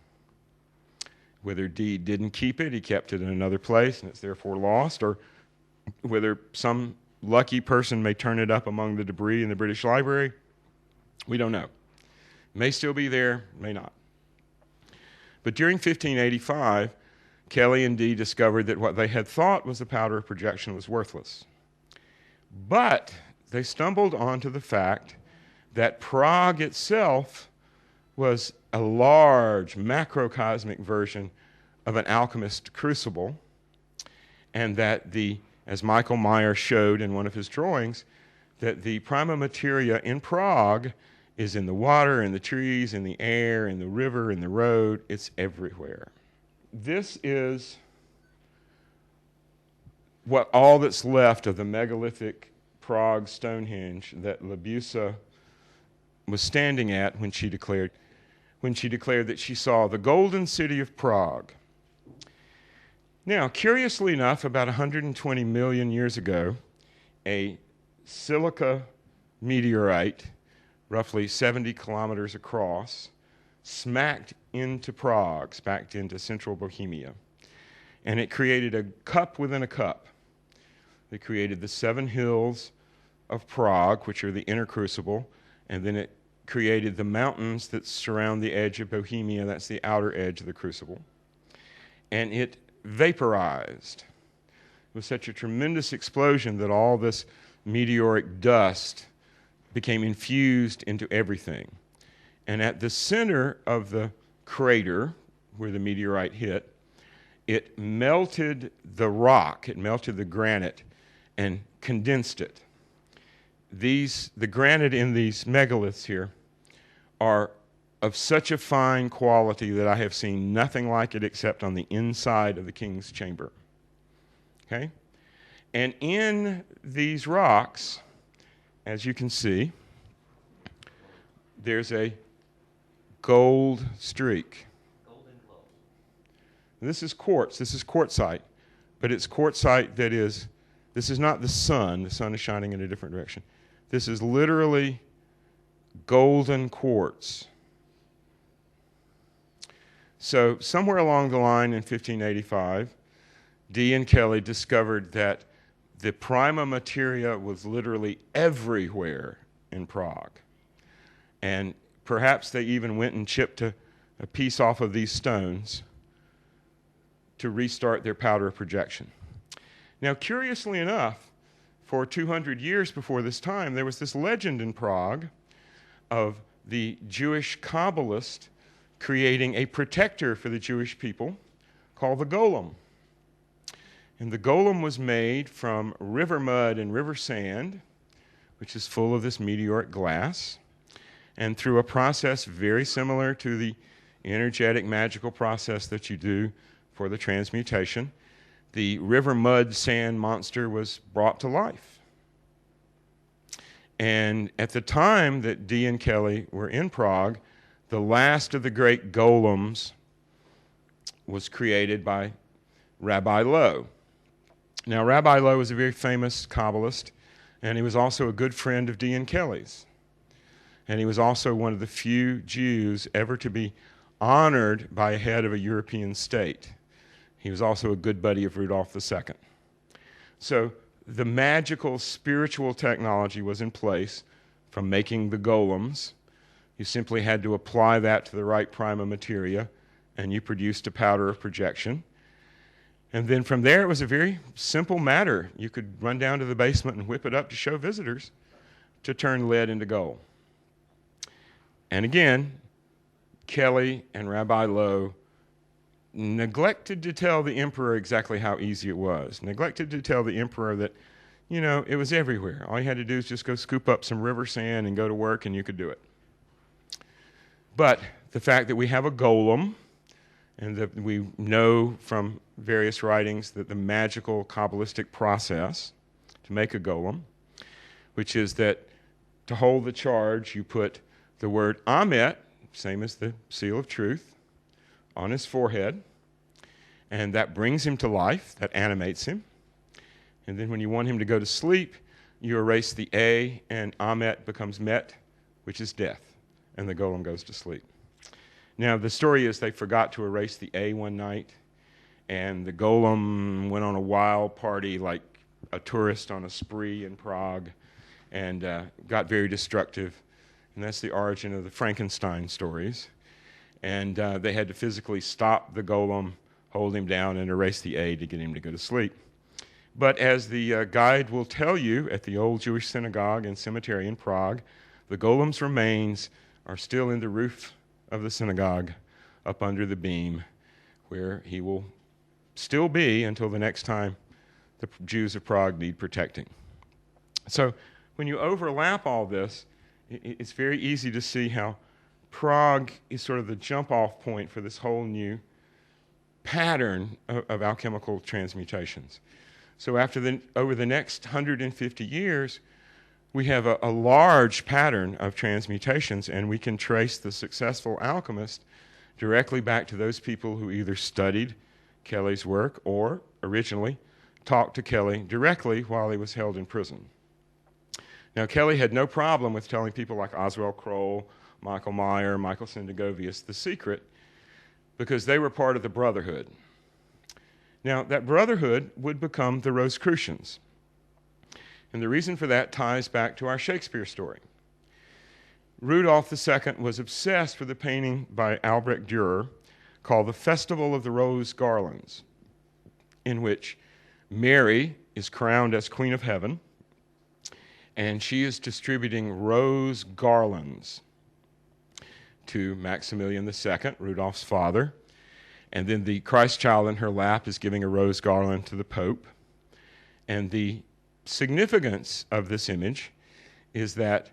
Whether Dee didn't keep it, he kept it in another place, and it's therefore lost, or whether some lucky person may turn it up among the debris in the British Library, we don't know. May still be there, may not. But during 1585, Kelly and Dee discovered that what they had thought was the power of projection was worthless. But they stumbled onto the fact that Prague itself was a large macrocosmic version of an alchemist crucible, and that as Michael Meyer showed in one of his drawings, that the prima materia in Prague is in the water, in the trees, in the air, in the river, in the road. It's everywhere. This is all that's left of the megalithic Prague Stonehenge that Labusa was standing at when she declared that she saw the golden city of Prague. Now, curiously enough, about 120 million years ago, a silica meteorite, roughly 70 kilometers across, smacked into Prague, smacked into central Bohemia. And it created a cup within a cup. It created the 7 hills of Prague, which are the inner crucible, and then it created the mountains that surround the edge of Bohemia. That's the outer edge of the crucible. And it vaporized. It was such a tremendous explosion that all this meteoric dust became infused into everything. And at the center of the crater where the meteorite hit, it melted the rock, it melted the granite, and condensed it. The granite in these megaliths here are of such a fine quality that I have seen nothing like it except on the inside of the king's chamber. Okay? And in these rocks, as you can see, there's a gold streak. Golden glow. This is quartz. This is quartzite. But it's quartzite that is, this is not the sun. The sun is shining in a different direction. This is literally golden quartz. So somewhere along the line in 1585, Dee and Kelly discovered that the prima materia was literally everywhere in Prague. And perhaps they even went and chipped a piece off of these stones to restart their powder of projection. Now, curiously enough, for 200 years before this time, there was this legend in Prague of the Jewish Kabbalist creating a protector for the Jewish people called the golem. And the golem was made from river mud and river sand, which is full of this meteoric glass. And through a process very similar to the energetic magical process that you do for the transmutation, the river mud sand monster was brought to life. And at the time that Dee and Kelly were in Prague, the last of the great golems was created by Rabbi Lowe. Now, Rabbi Lowe was a very famous Kabbalist, and he was also a good friend of Dee and Kelly's. And he was also one of the few Jews ever to be honored by a head of a European state. He was also a good buddy of Rudolph II. So the magical spiritual technology was in place from making the golems. You simply had to apply that to the right prima materia, and you produced a powder of projection. And then from there, it was a very simple matter. You could run down to the basement and whip it up to show visitors. to turn lead into gold. And again, Kelly and Rabbi Lowe neglected to tell the emperor exactly how easy it was, neglected to tell the emperor that, it was everywhere. All you had to do is just go scoop up some river sand and go to work, and you could do it. But the fact that we have a golem, and that we know from various writings that the magical Kabbalistic process to make a golem, which is that to hold the charge, you put the word Amet, same as the seal of truth, on his forehead, and that brings him to life, that animates him. And then when you want him to go to sleep, you erase the A, and Amet becomes Met, which is death, and the golem goes to sleep. Now, the story is they forgot to erase the A one night, and the golem went on a wild party like a tourist on a spree in Prague, and got very destructive. And that's the origin of the Frankenstein stories. And they had to physically stop the golem, hold him down, and erase the A to get him to go to sleep. But as the guide will tell you, at the old Jewish synagogue and cemetery in Prague, the golem's remains are still in the roof of the synagogue up under the beam, where he will still be until the next time the Jews of Prague need protecting. So when you overlap all this, it's very easy to see how Prague is sort of the jump-off point for this whole new pattern of alchemical transmutations. So over the next 150 years, we have a large pattern of transmutations, and we can trace the successful alchemist directly back to those people who either studied Kelly's work or originally talked to Kelly directly while he was held in prison. Now, Kelly had no problem with telling people like Oswald Kroll, Michael Meyer, Michael Sendigovius the secret, because they were part of the Brotherhood. Now, that Brotherhood would become the Rosicrucians. And the reason for that ties back to our Shakespeare story. Rudolph II was obsessed with a painting by Albrecht Dürer called The Festival of the Rose Garlands, in which Mary is crowned as Queen of Heaven, and she is distributing rose garlands to Maximilian II, Rudolph's father, and then the Christ child in her lap is giving a rose garland to the Pope. And the significance of this image is that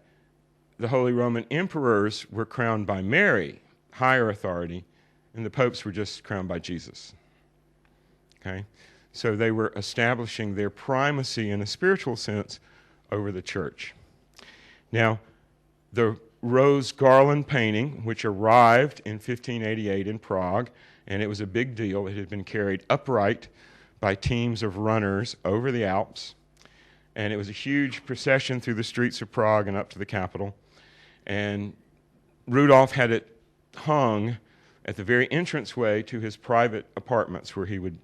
the Holy Roman emperors were crowned by Mary, higher authority, and the popes were just crowned by Jesus. Okay? So they were establishing their primacy in a spiritual sense over the church. Now, the rose garland painting, which arrived in 1588 in Prague, and it was a big deal. It had been carried upright by teams of runners over the Alps, and it was a huge procession through the streets of Prague and up to the capital. And Rudolph had it hung at the very entranceway to his private apartments where he would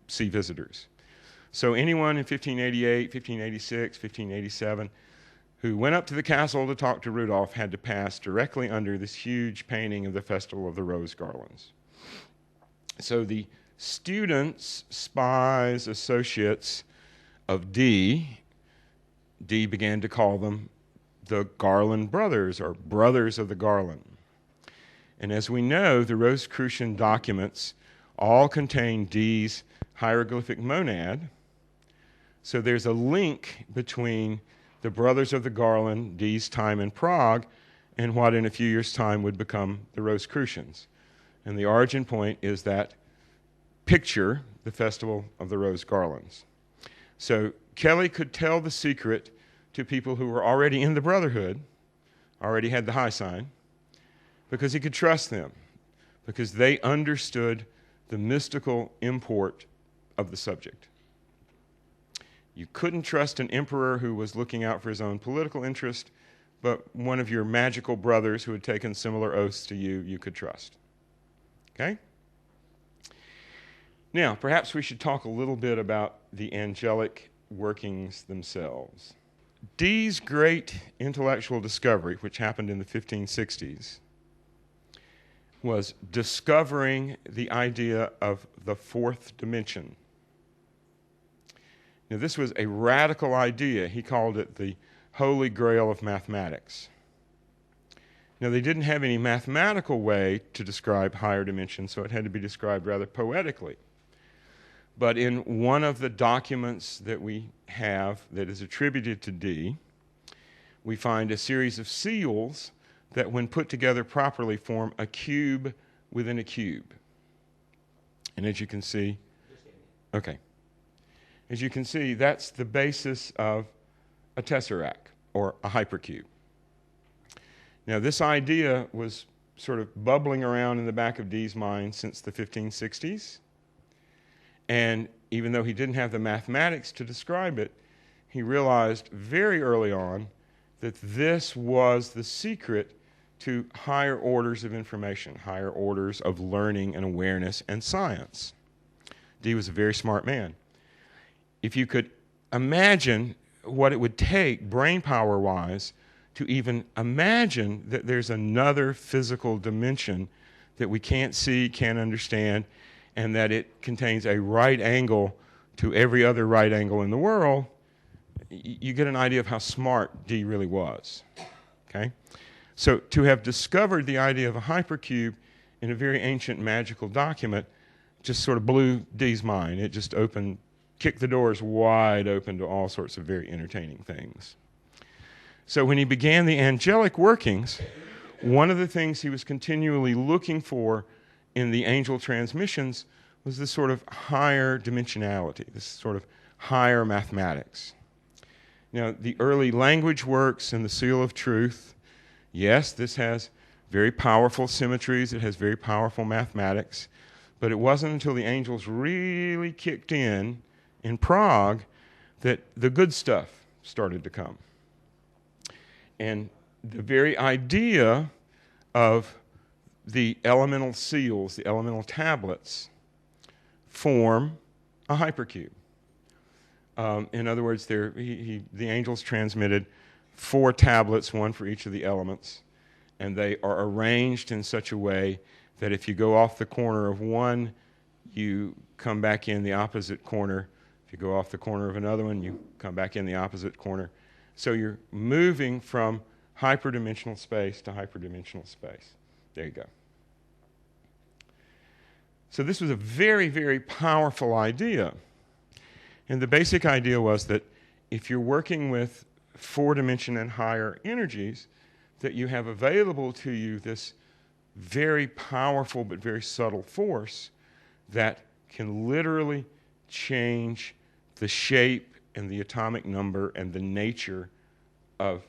see visitors. So anyone in 1588, 1586, 1587 who went up to the castle to talk to Rudolph had to pass directly under this huge painting of the Festival of the Rose Garlands. So the students, spies, associates of Dee began to call them the Garland Brothers, or Brothers of the Garland. And as we know, the Rosicrucian documents all contain Dee's hieroglyphic monad. So there's a link between the Brothers of the Garland, Dee's time in Prague, and what in a few years' time would become the Rosicrucians. And the origin point is that picture, the Festival of the Rose Garlands. So Kelly could tell the secret to people who were already in the Brotherhood, already had the high sign, because he could trust them, because they understood the mystical import of the subject. You couldn't trust an emperor who was looking out for his own political interest, but one of your magical brothers who had taken similar oaths to you, you could trust. Okay? Now, perhaps we should talk a little bit about the angelic workings themselves. Dee's great intellectual discovery, which happened in the 1560s, was discovering the idea of the fourth dimension. Now, this was a radical idea. He called it the holy grail of mathematics. Now, they didn't have any mathematical way to describe higher dimensions, so it had to be described rather poetically. But in one of the documents that we have that is attributed to Dee, we find a series of seals that, when put together properly, form a cube within a cube. And as you can see, okay. As you can see, that's the basis of a tesseract, or a hypercube. Now, this idea was sort of bubbling around in the back of Dee's mind since the 1560s. And even though he didn't have the mathematics to describe it, he realized very early on that this was the secret to higher orders of information, higher orders of learning and awareness and science. Dee was a very smart man. If you could imagine what it would take, brain power-wise, to even imagine that there's another physical dimension that we can't see, can't understand, and that it contains a right angle to every other right angle in the world, you get an idea of how smart Dee really was. Okay? So to have discovered the idea of a hypercube in a very ancient magical document just sort of blew Dee's mind. It just kicked the doors wide open to all sorts of very entertaining things. So when he began the angelic workings, one of the things he was continually looking for in the angel transmissions was this sort of higher dimensionality, this sort of higher mathematics. Now, the early language works and the Seal of Truth, yes, this has very powerful symmetries, it has very powerful mathematics, but it wasn't until the angels really kicked in Prague that the good stuff started to come. And the very idea of the elemental seals, the elemental tablets, form a hypercube. In other words, the angels transmitted 4 tablets, one for each of the elements, and they are arranged in such a way that if you go off the corner of one, you come back in the opposite corner. If you go off the corner of another one, you come back in the opposite corner. So you're moving from hyperdimensional space to hyperdimensional space. There you go. So this was a very, very powerful idea. And the basic idea was that if you're working with 4-dimension and higher energies, that you have available to you this very powerful but very subtle force that can literally change the shape and the atomic number and the nature of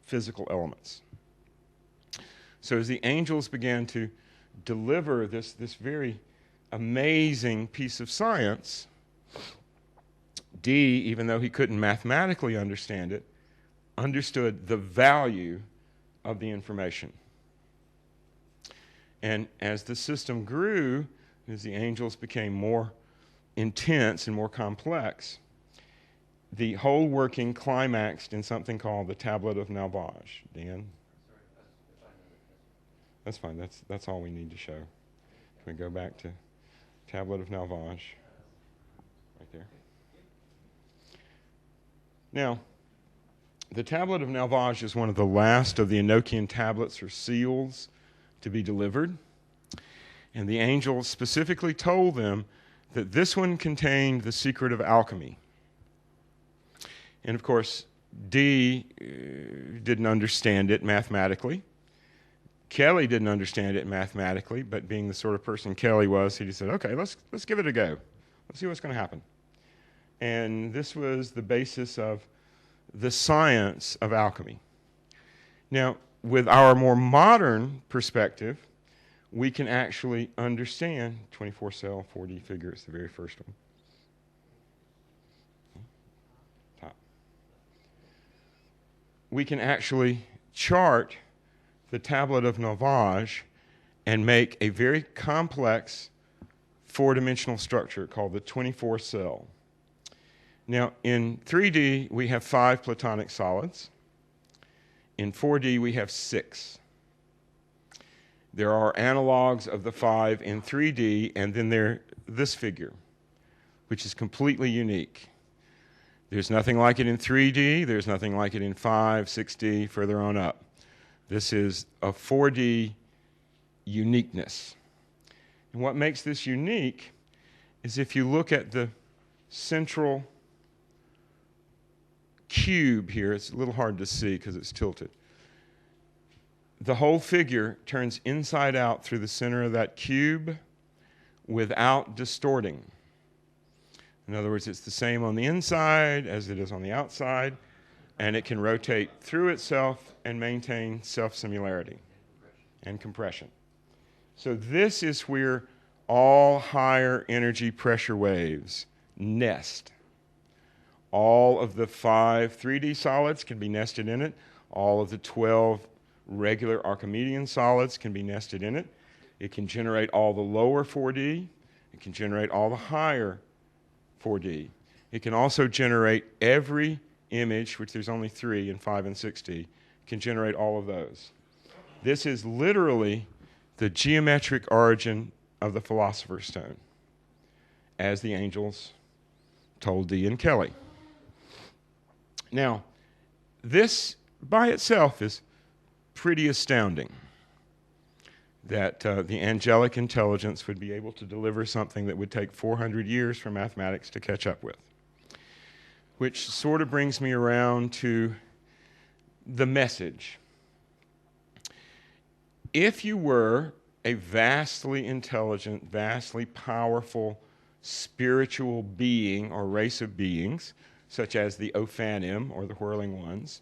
physical elements. So as the angels began to deliver this very amazing piece of science, Dee, even though he couldn't mathematically understand it, understood the value of the information. And as the system grew, as the angels became more intense and more complex, the whole working climaxed in something called the Tablet of Nalvaj. Dan? That's fine. That's all we need to show. Can we go back to Tablet of Nalvaj? Right there. Now, the Tablet of Nalvaj is one of the last of the Enochian tablets or seals to be delivered. And the angels specifically told them that this one contained the secret of alchemy. And of course, Dee didn't understand it mathematically. Kelly didn't understand it mathematically, but being the sort of person Kelly was, he just said, okay, let's give it a go. Let's see what's going to happen. And this was the basis of the science of alchemy. Now, with our more modern perspective, we can actually understand 24-cell 4D figure. It's the very first one. Top. We can actually chart the Tablet of Nalvaj and make a very complex 4-dimensional structure called the 24-cell. Now, in 3D, we have 5 platonic solids. In 4D, we have 6. There are analogs of the 5 in 3D, and then there's this figure, which is completely unique. There's nothing like it in 3D. There's nothing like it in 5, 6D, further on up. This is a 4D uniqueness. And what makes this unique is if you look at the central cube here, it's a little hard to see because it's tilted. The whole figure turns inside out through the center of that cube without distorting. In other words, it's the same on the inside as it is on the outside, and it can rotate through itself and maintain self-similarity and compression. So this is where all higher energy pressure waves nest. All of the 5 3D solids can be nested in it. All of the 12 regular Archimedean solids can be nested in it. It can generate all the lower 4D. It can generate all the higher 4D. It can also generate every image, which there's only 3 in 5 and 6D. It can generate all of those. This is literally the geometric origin of the Philosopher's Stone, as the angels told Dee and Kelly. Now, this by itself is pretty astounding, that the angelic intelligence would be able to deliver something that would take 400 years for mathematics to catch up with. Which sort of brings me around to the message. If you were a vastly intelligent, vastly powerful spiritual being or race of beings, such as the Ophanim or the Whirling Ones,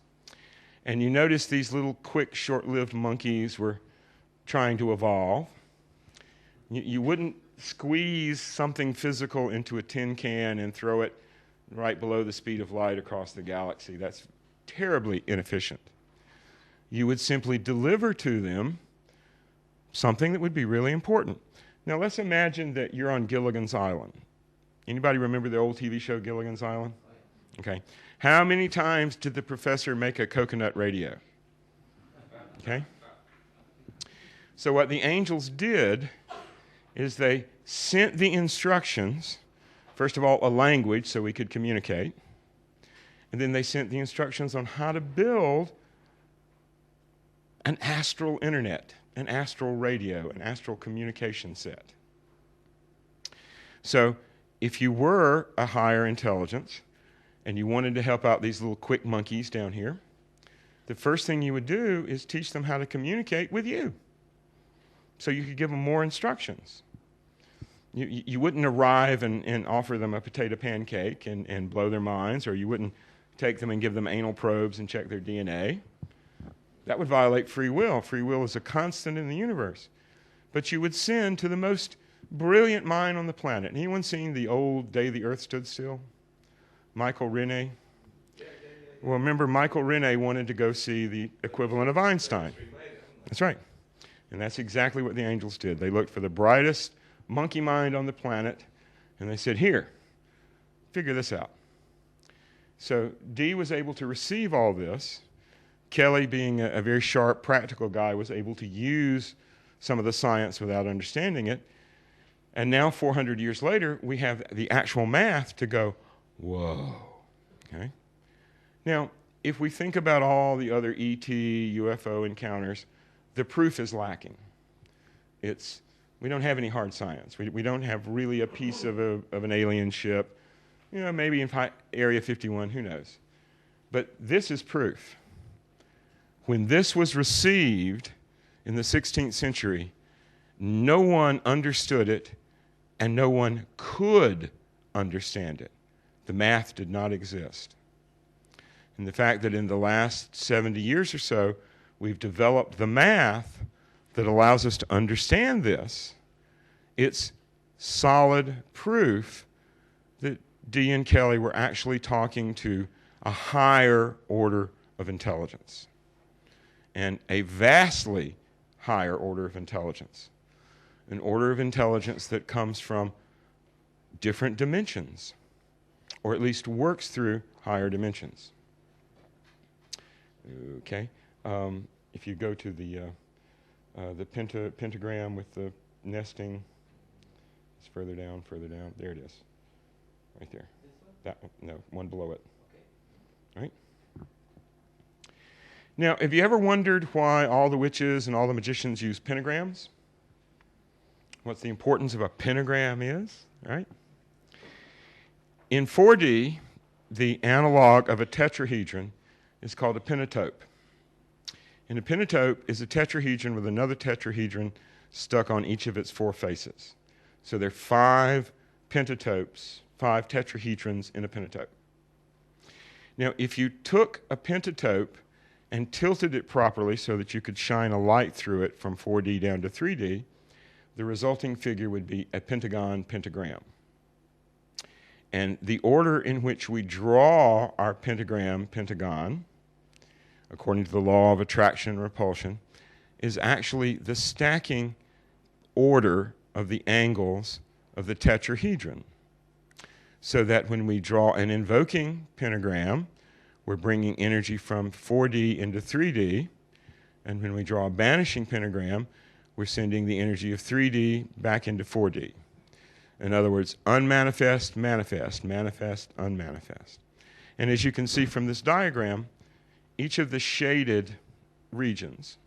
and you notice these little quick, short-lived monkeys were trying to evolve, you wouldn't squeeze something physical into a tin can and throw it right below the speed of light across the galaxy. That's terribly inefficient. You would simply deliver to them something that would be really important. Now let's imagine that you're on Gilligan's Island. Anybody remember the old TV show Gilligan's Island? Okay. How many times did the professor make a coconut radio? Okay. So what the angels did is they sent the instructions, first of all, a language so we could communicate, and then they sent the instructions on how to build an astral internet, an astral radio, an astral communication set. So if you were a higher intelligence and you wanted to help out these little quick monkeys down here, the first thing you would do is teach them how to communicate with you, so you could give them more instructions. You wouldn't arrive and offer them a potato pancake and blow their minds, or you wouldn't take them and give them anal probes and check their DNA. That would violate free will. Free will is a constant in the universe. But you would send to the most brilliant mind on the planet. Anyone seen the old Day the Earth Stood Still? Michael Rene? Well, remember, Michael Rene wanted to go see the equivalent of Einstein. That's right. And that's exactly what the angels did. They looked for the brightest monkey mind on the planet, and they said, here, figure this out. So Dee was able to receive all this. Kelly, being a very sharp, practical guy, was able to use some of the science without understanding it. And now, 400 years later, we have the actual math to go, whoa. Okay? Now, if we think about all the other ET, UFO encounters, the proof is lacking. We don't have any hard science. We don't have really a piece of an alien ship. You know, maybe in Area 51, who knows? But this is proof. When this was received in the 16th century, no one understood it, and no one could understand it. The math did not exist. And the fact that in the last 70 years or so, we've developed the math that allows us to understand this, it's solid proof that Dee and Kelly were actually talking to a higher order of intelligence, and a vastly higher order of intelligence, an order of intelligence that comes from different dimensions, or at least works through higher dimensions. Okay, if you go to the pentagram with the nesting, it's further down, there it is, right there. That one, no, one below it. right? Now, have you ever wondered why all the witches and all the magicians use pentagrams? What the importance of a pentagram is, right? In 4D, the analog of a tetrahedron is called a pentatope. And a pentatope is a tetrahedron with another tetrahedron stuck on each of its four faces. So there are 5 pentatopes, 5 tetrahedrons in a pentatope. Now, if you took a pentatope and tilted it properly so that you could shine a light through it from 4D down to 3D, the resulting figure would be a pentagon-pentagram. And the order in which we draw our pentagram-pentagon, according to the law of attraction and repulsion, is actually the stacking order of the angles of the tetrahedron. So that when we draw an invoking pentagram, we're bringing energy from 4D into 3D, and when we draw a banishing pentagram, we're sending the energy of 3D back into 4D. In other words, unmanifest, manifest, manifest, unmanifest. And as you can see from this diagram, each of the shaded regions,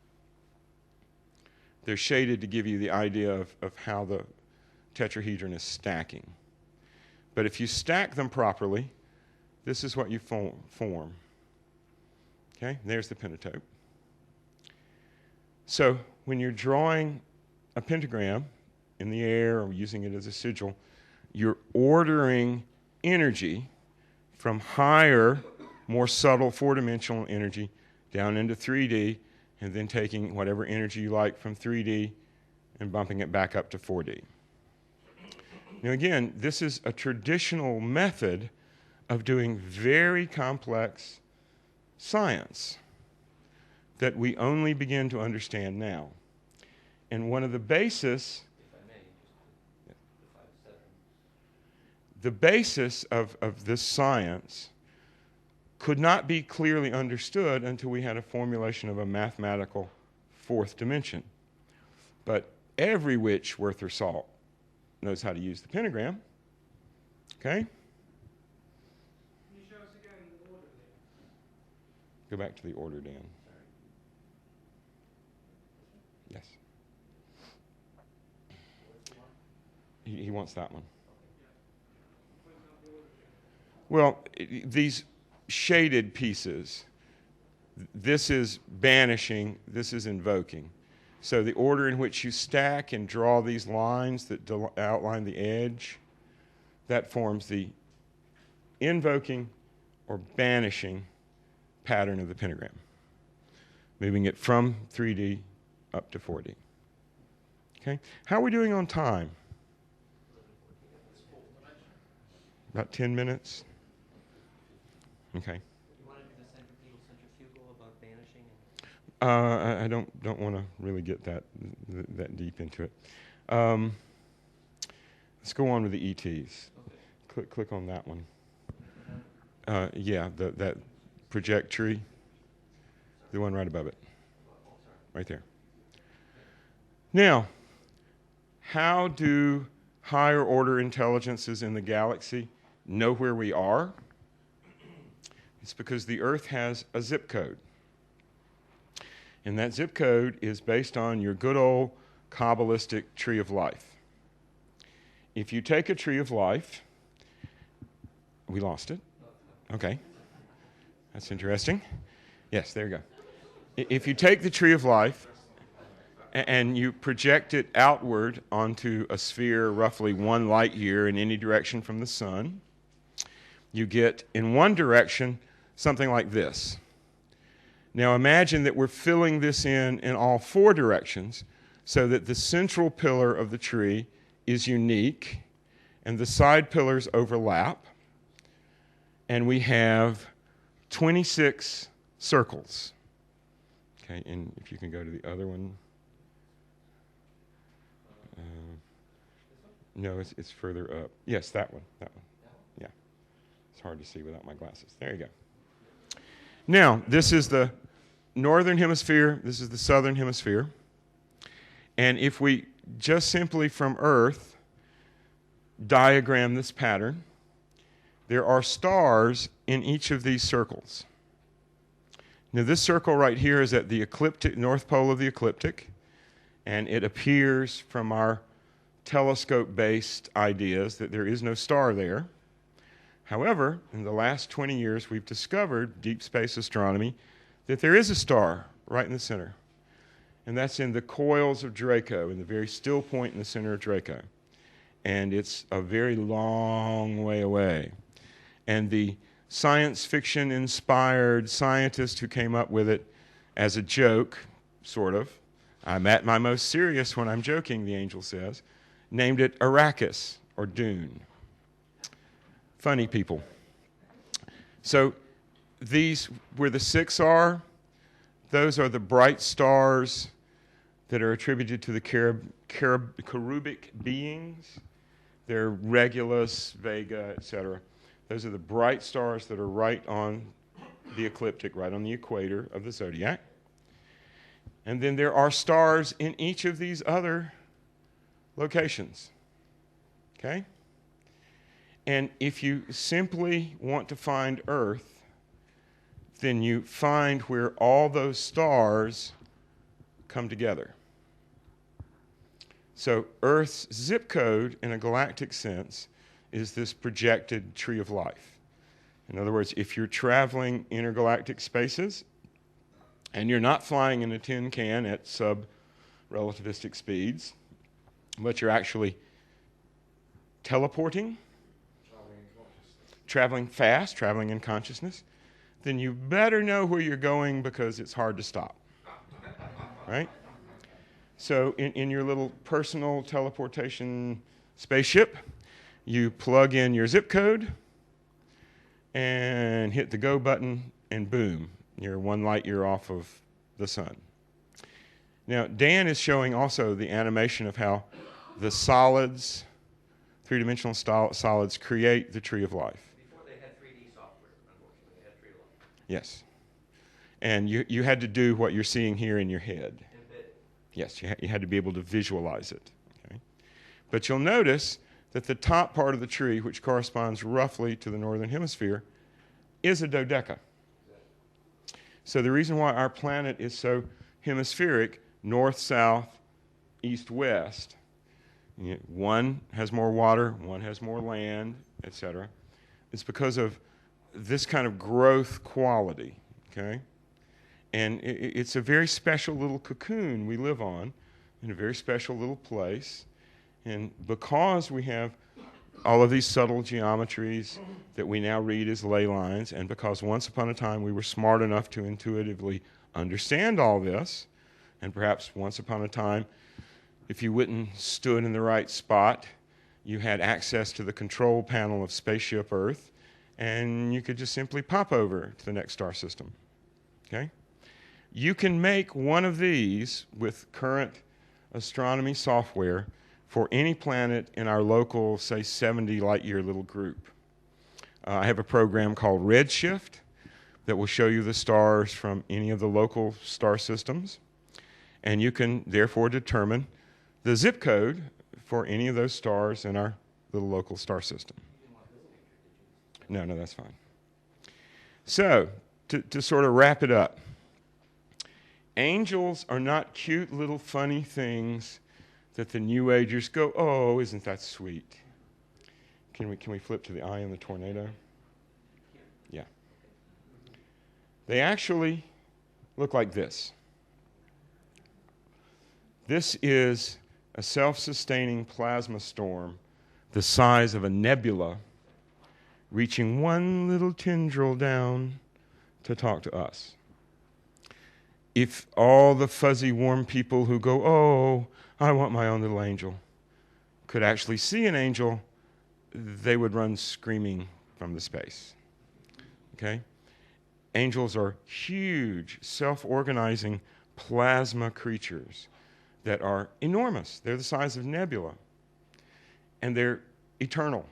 they're shaded to give you the idea of how the tetrahedron is stacking. But if you stack them properly, this is what you form. Okay, there's the pentatope. So when you're drawing a pentagram in the air or using it as a sigil, you're ordering energy from higher, more subtle four-dimensional energy down into 3D, and then taking whatever energy you like from 3D and bumping it back up to 4D. Now again, this is a traditional method of doing very complex science that we only begin to understand now. And one of the basis, the basis of this science could not be clearly understood until we had a formulation of a mathematical fourth dimension. But every witch worth her salt knows how to use the pentagram. Okay? Can you show us again the order there? Go back to the order, Dan. Yes. He wants that one. Well, these shaded pieces, this is banishing, this is invoking. So the order in which you stack and draw these lines that outline the edge, that forms the invoking or banishing pattern of the pentagram, moving it from 3D up to 4D. Okay? How are we doing on time? About 10 minutes? Okay. You want to do the centrifugal about banishing? I don't want to really get that deep into it. Let's go on with the ETs. Okay. Click on that one. Yeah, that project tree, the one right above it, right there. Now, how do higher order intelligences in the galaxy know where we are? It's because the Earth has a zip code. And that zip code is based on your good old Kabbalistic tree of life. If you take a tree of life, we lost it. Okay. That's interesting. Yes, there you go. If you take the tree of life and you project it outward onto a sphere roughly 1 light year in any direction from the sun, you get in one direction something like this. Now imagine that we're filling this in all 4 directions so that the central pillar of the tree is unique and the side pillars overlap, and we have 26 circles. Okay, and if you can go to the other one. No, it's further up. Yes, that one. Yeah. It's hard to see without my glasses. There you go. Now, this is the northern hemisphere. This is the southern hemisphere. And if we just simply from Earth diagram this pattern, there are stars in each of these circles. Now this circle right here is at the ecliptic, north pole of the ecliptic, and it appears from our telescope-based ideas that there is no star there. However, in the last 20 years, we've discovered, deep space astronomy, that there is a star right in the center. And that's in the coils of Draco, in the very still point in the center of Draco. And it's a very long way away. And the science fiction inspired scientist who came up with it as a joke, sort of, I'm at my most serious when I'm joking, the angel says, named it Arrakis, or Dune. Funny people. So these, where the 6 are, those are the bright stars that are attributed to the cherubic beings. They're Regulus, Vega, etc. Those are the bright stars that are right on the ecliptic, right on the equator of the zodiac. And then there are stars in each of these other locations. Okay? And if you simply want to find Earth, then you find where all those stars come together. So Earth's zip code, in a galactic sense, is this projected tree of life. In other words, if you're traveling intergalactic spaces, and you're not flying in a tin can at sub-relativistic speeds, but you're actually teleporting, traveling fast, traveling in consciousness, then you better know where you're going because it's hard to stop, right? So in your little personal teleportation spaceship, you plug in your zip code and hit the go button, and boom, you're 1 light year off of the sun. Now, Dan is showing also the animation of how the solids, three-dimensional solids, create the tree of life. Before they had 3D software, unfortunately, they had tree of life. Yes. And you had to do what you're seeing here in your head. Embedded. Yes, you had to be able to visualize it. Okay? But you'll notice that the top part of the tree, which corresponds roughly to the northern hemisphere, is a dodeca. So the reason why our planet is so hemispheric, north, south, east, west, one has more water, one has more land, etc., it's because of this kind of growth quality, okay? And it's a very special little cocoon we live on in a very special little place. And because we have all of these subtle geometries that we now read as ley lines, and because once upon a time we were smart enough to intuitively understand all this, and perhaps once upon a time, if you went and stood in the right spot, you had access to the control panel of Spaceship Earth, and you could just simply pop over to the next star system. Okay? You can make one of these with current astronomy software for any planet in our local, say, 70 light-year little group. I have a program called Redshift that will show you the stars from any of the local star systems, and you can therefore determine the zip code for any of those stars in our little local star system. No, that's fine. So, to sort of wrap it up, angels are not cute little funny things that the New Agers go, oh, isn't that sweet? Can we flip to the eye in the tornado? Yeah. They actually look like this. This is a self-sustaining plasma storm the size of a nebula reaching one little tendril down to talk to us. If all the fuzzy, warm people who go, oh, I want my own little angel, could actually see an angel, they would run screaming from the space. Okay? Angels are huge, self-organizing plasma creatures that are enormous. They're the size of nebula, and they're eternal.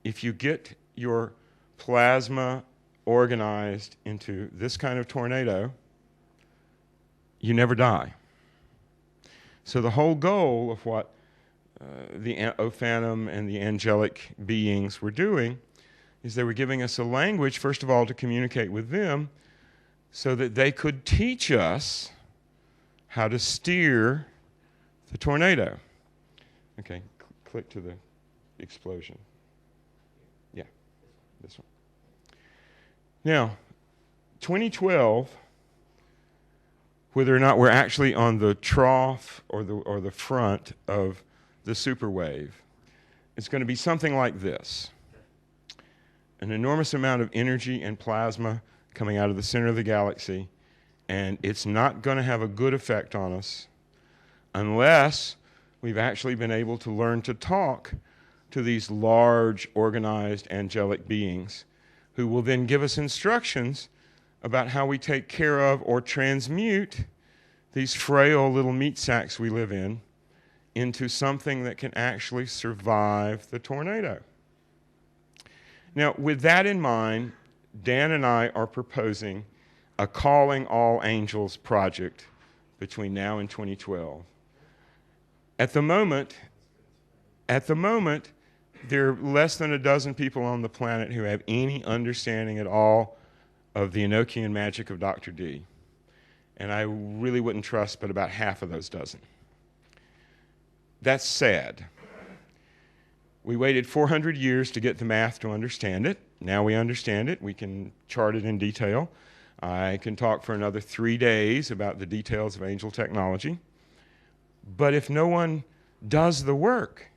If you get your plasma organized into this kind of tornado, you never die. So the whole goal of what the Ophanum and the angelic beings were doing is they were giving us a language, first of all, to communicate with them so that they could teach us how to steer the tornado. Okay, click to the explosion. Yeah, this one. Now, 2012, whether or not we're actually on the trough or the front of the superwave, it's going to be something like this. An enormous amount of energy and plasma coming out of the center of the galaxy, and it's not going to have a good effect on us unless we've actually been able to learn to talk to these large, organized, angelic beings who will then give us instructions about how we take care of or transmute these frail little meat sacks we live in into something that can actually survive the tornado. Now, with that in mind, Dan and I are proposing a Calling All Angels project between now and 2012. At the moment, there are less than a dozen people on the planet who have any understanding at all of the Enochian magic of Dr. Dee. And I really wouldn't trust but about half of those dozen. That's sad. We waited 400 years to get the math to understand it. Now we understand it. We can chart it in detail. I can talk for another 3 days about the details of angel technology. But if no one does the work,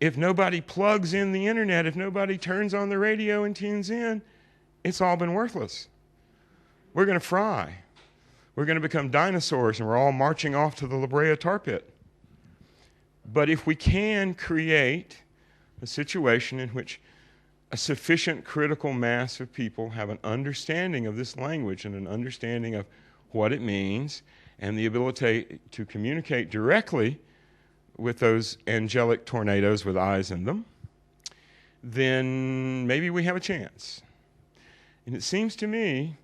if nobody plugs in the internet, if nobody turns on the radio and tunes in, it's all been worthless. We're going to fry. We're going to become dinosaurs, and we're all marching off to the La Brea tar pit. But if we can create a situation in which a sufficient critical mass of people have an understanding of this language and an understanding of what it means and the ability to communicate directly with those angelic tornadoes with eyes in them, then maybe we have a chance. And it seems to me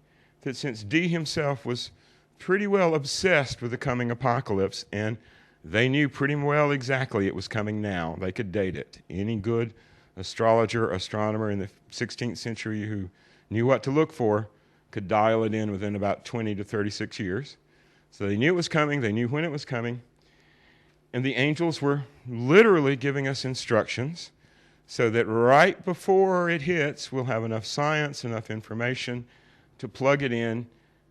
that since Dee himself was pretty well obsessed with the coming apocalypse, and they knew pretty well exactly it was coming now, they could date it. Any good astrologer, astronomer in the 16th century who knew what to look for could dial it in within about 20 to 36 years. So they knew it was coming, they knew when it was coming, and the angels were literally giving us instructions so that right before it hits, we'll have enough science, enough information to plug it in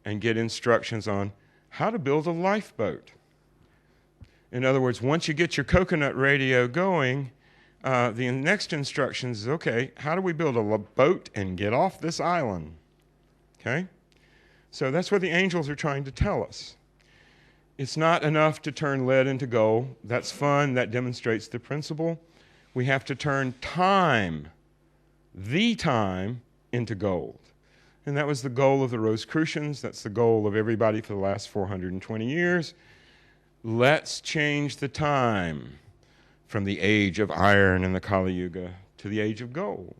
and get instructions on how to build a lifeboat. In other words, once you get your coconut radio going, the next instructions is, okay, how do we build a boat and get off this island? Okay? So that's what the angels are trying to tell us. It's not enough to turn lead into gold. That's fun. That demonstrates the principle. We have to turn time, the time, into gold. And that was the goal of the Rosicrucians. That's the goal of everybody for the last 420 years. Let's change the time from the age of iron and the Kali Yuga to the age of gold.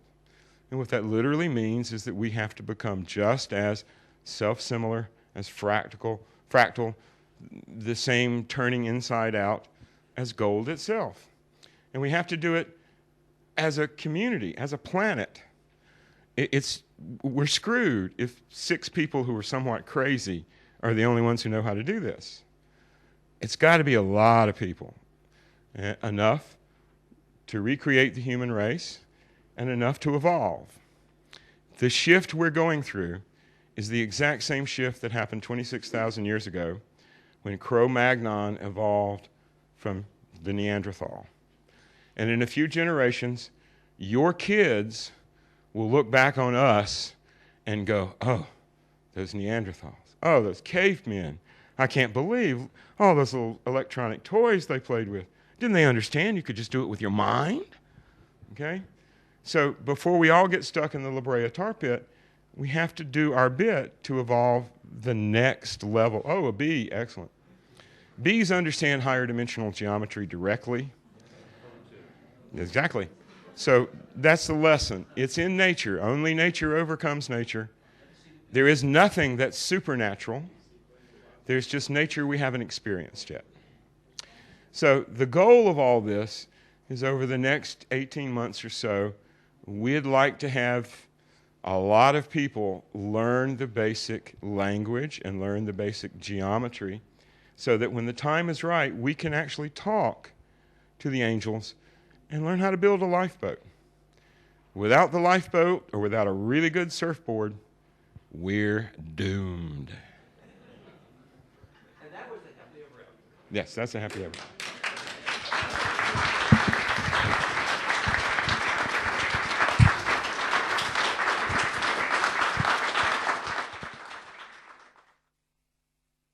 And what that literally means is that we have to become just as self-similar, as fractal, the same turning inside out as gold itself. And we have to do it as a community, as a planet. We're screwed if 6 people who are somewhat crazy are the only ones who know how to do this. It's got to be a lot of people, enough to recreate the human race and enough to evolve. The shift we're going through is the exact same shift that happened 26,000 years ago when Cro-Magnon evolved from the Neanderthal. And in a few generations, your kids will look back on us and go, oh, those Neanderthals. Oh, those cavemen. I can't believe all those little electronic toys they played with. Didn't they understand you could just do it with your mind? Okay? So before we all get stuck in the La Brea tar pit, we have to do our bit to evolve the next level. Oh, a bee. Excellent. Bees understand higher dimensional geometry directly. Exactly. So that's the lesson. It's in nature. Only nature overcomes nature. There is nothing that's supernatural. There's just nature we haven't experienced yet. So the goal of all this is over the next 18 months or so, we'd like to have a lot of people learn the basic language and learn the basic geometry so that when the time is right, we can actually talk to the angels and learn how to build a lifeboat. Without the lifeboat or without a really good surfboard, we're doomed. And that was the happy ever after. Yes, that's a happy ever.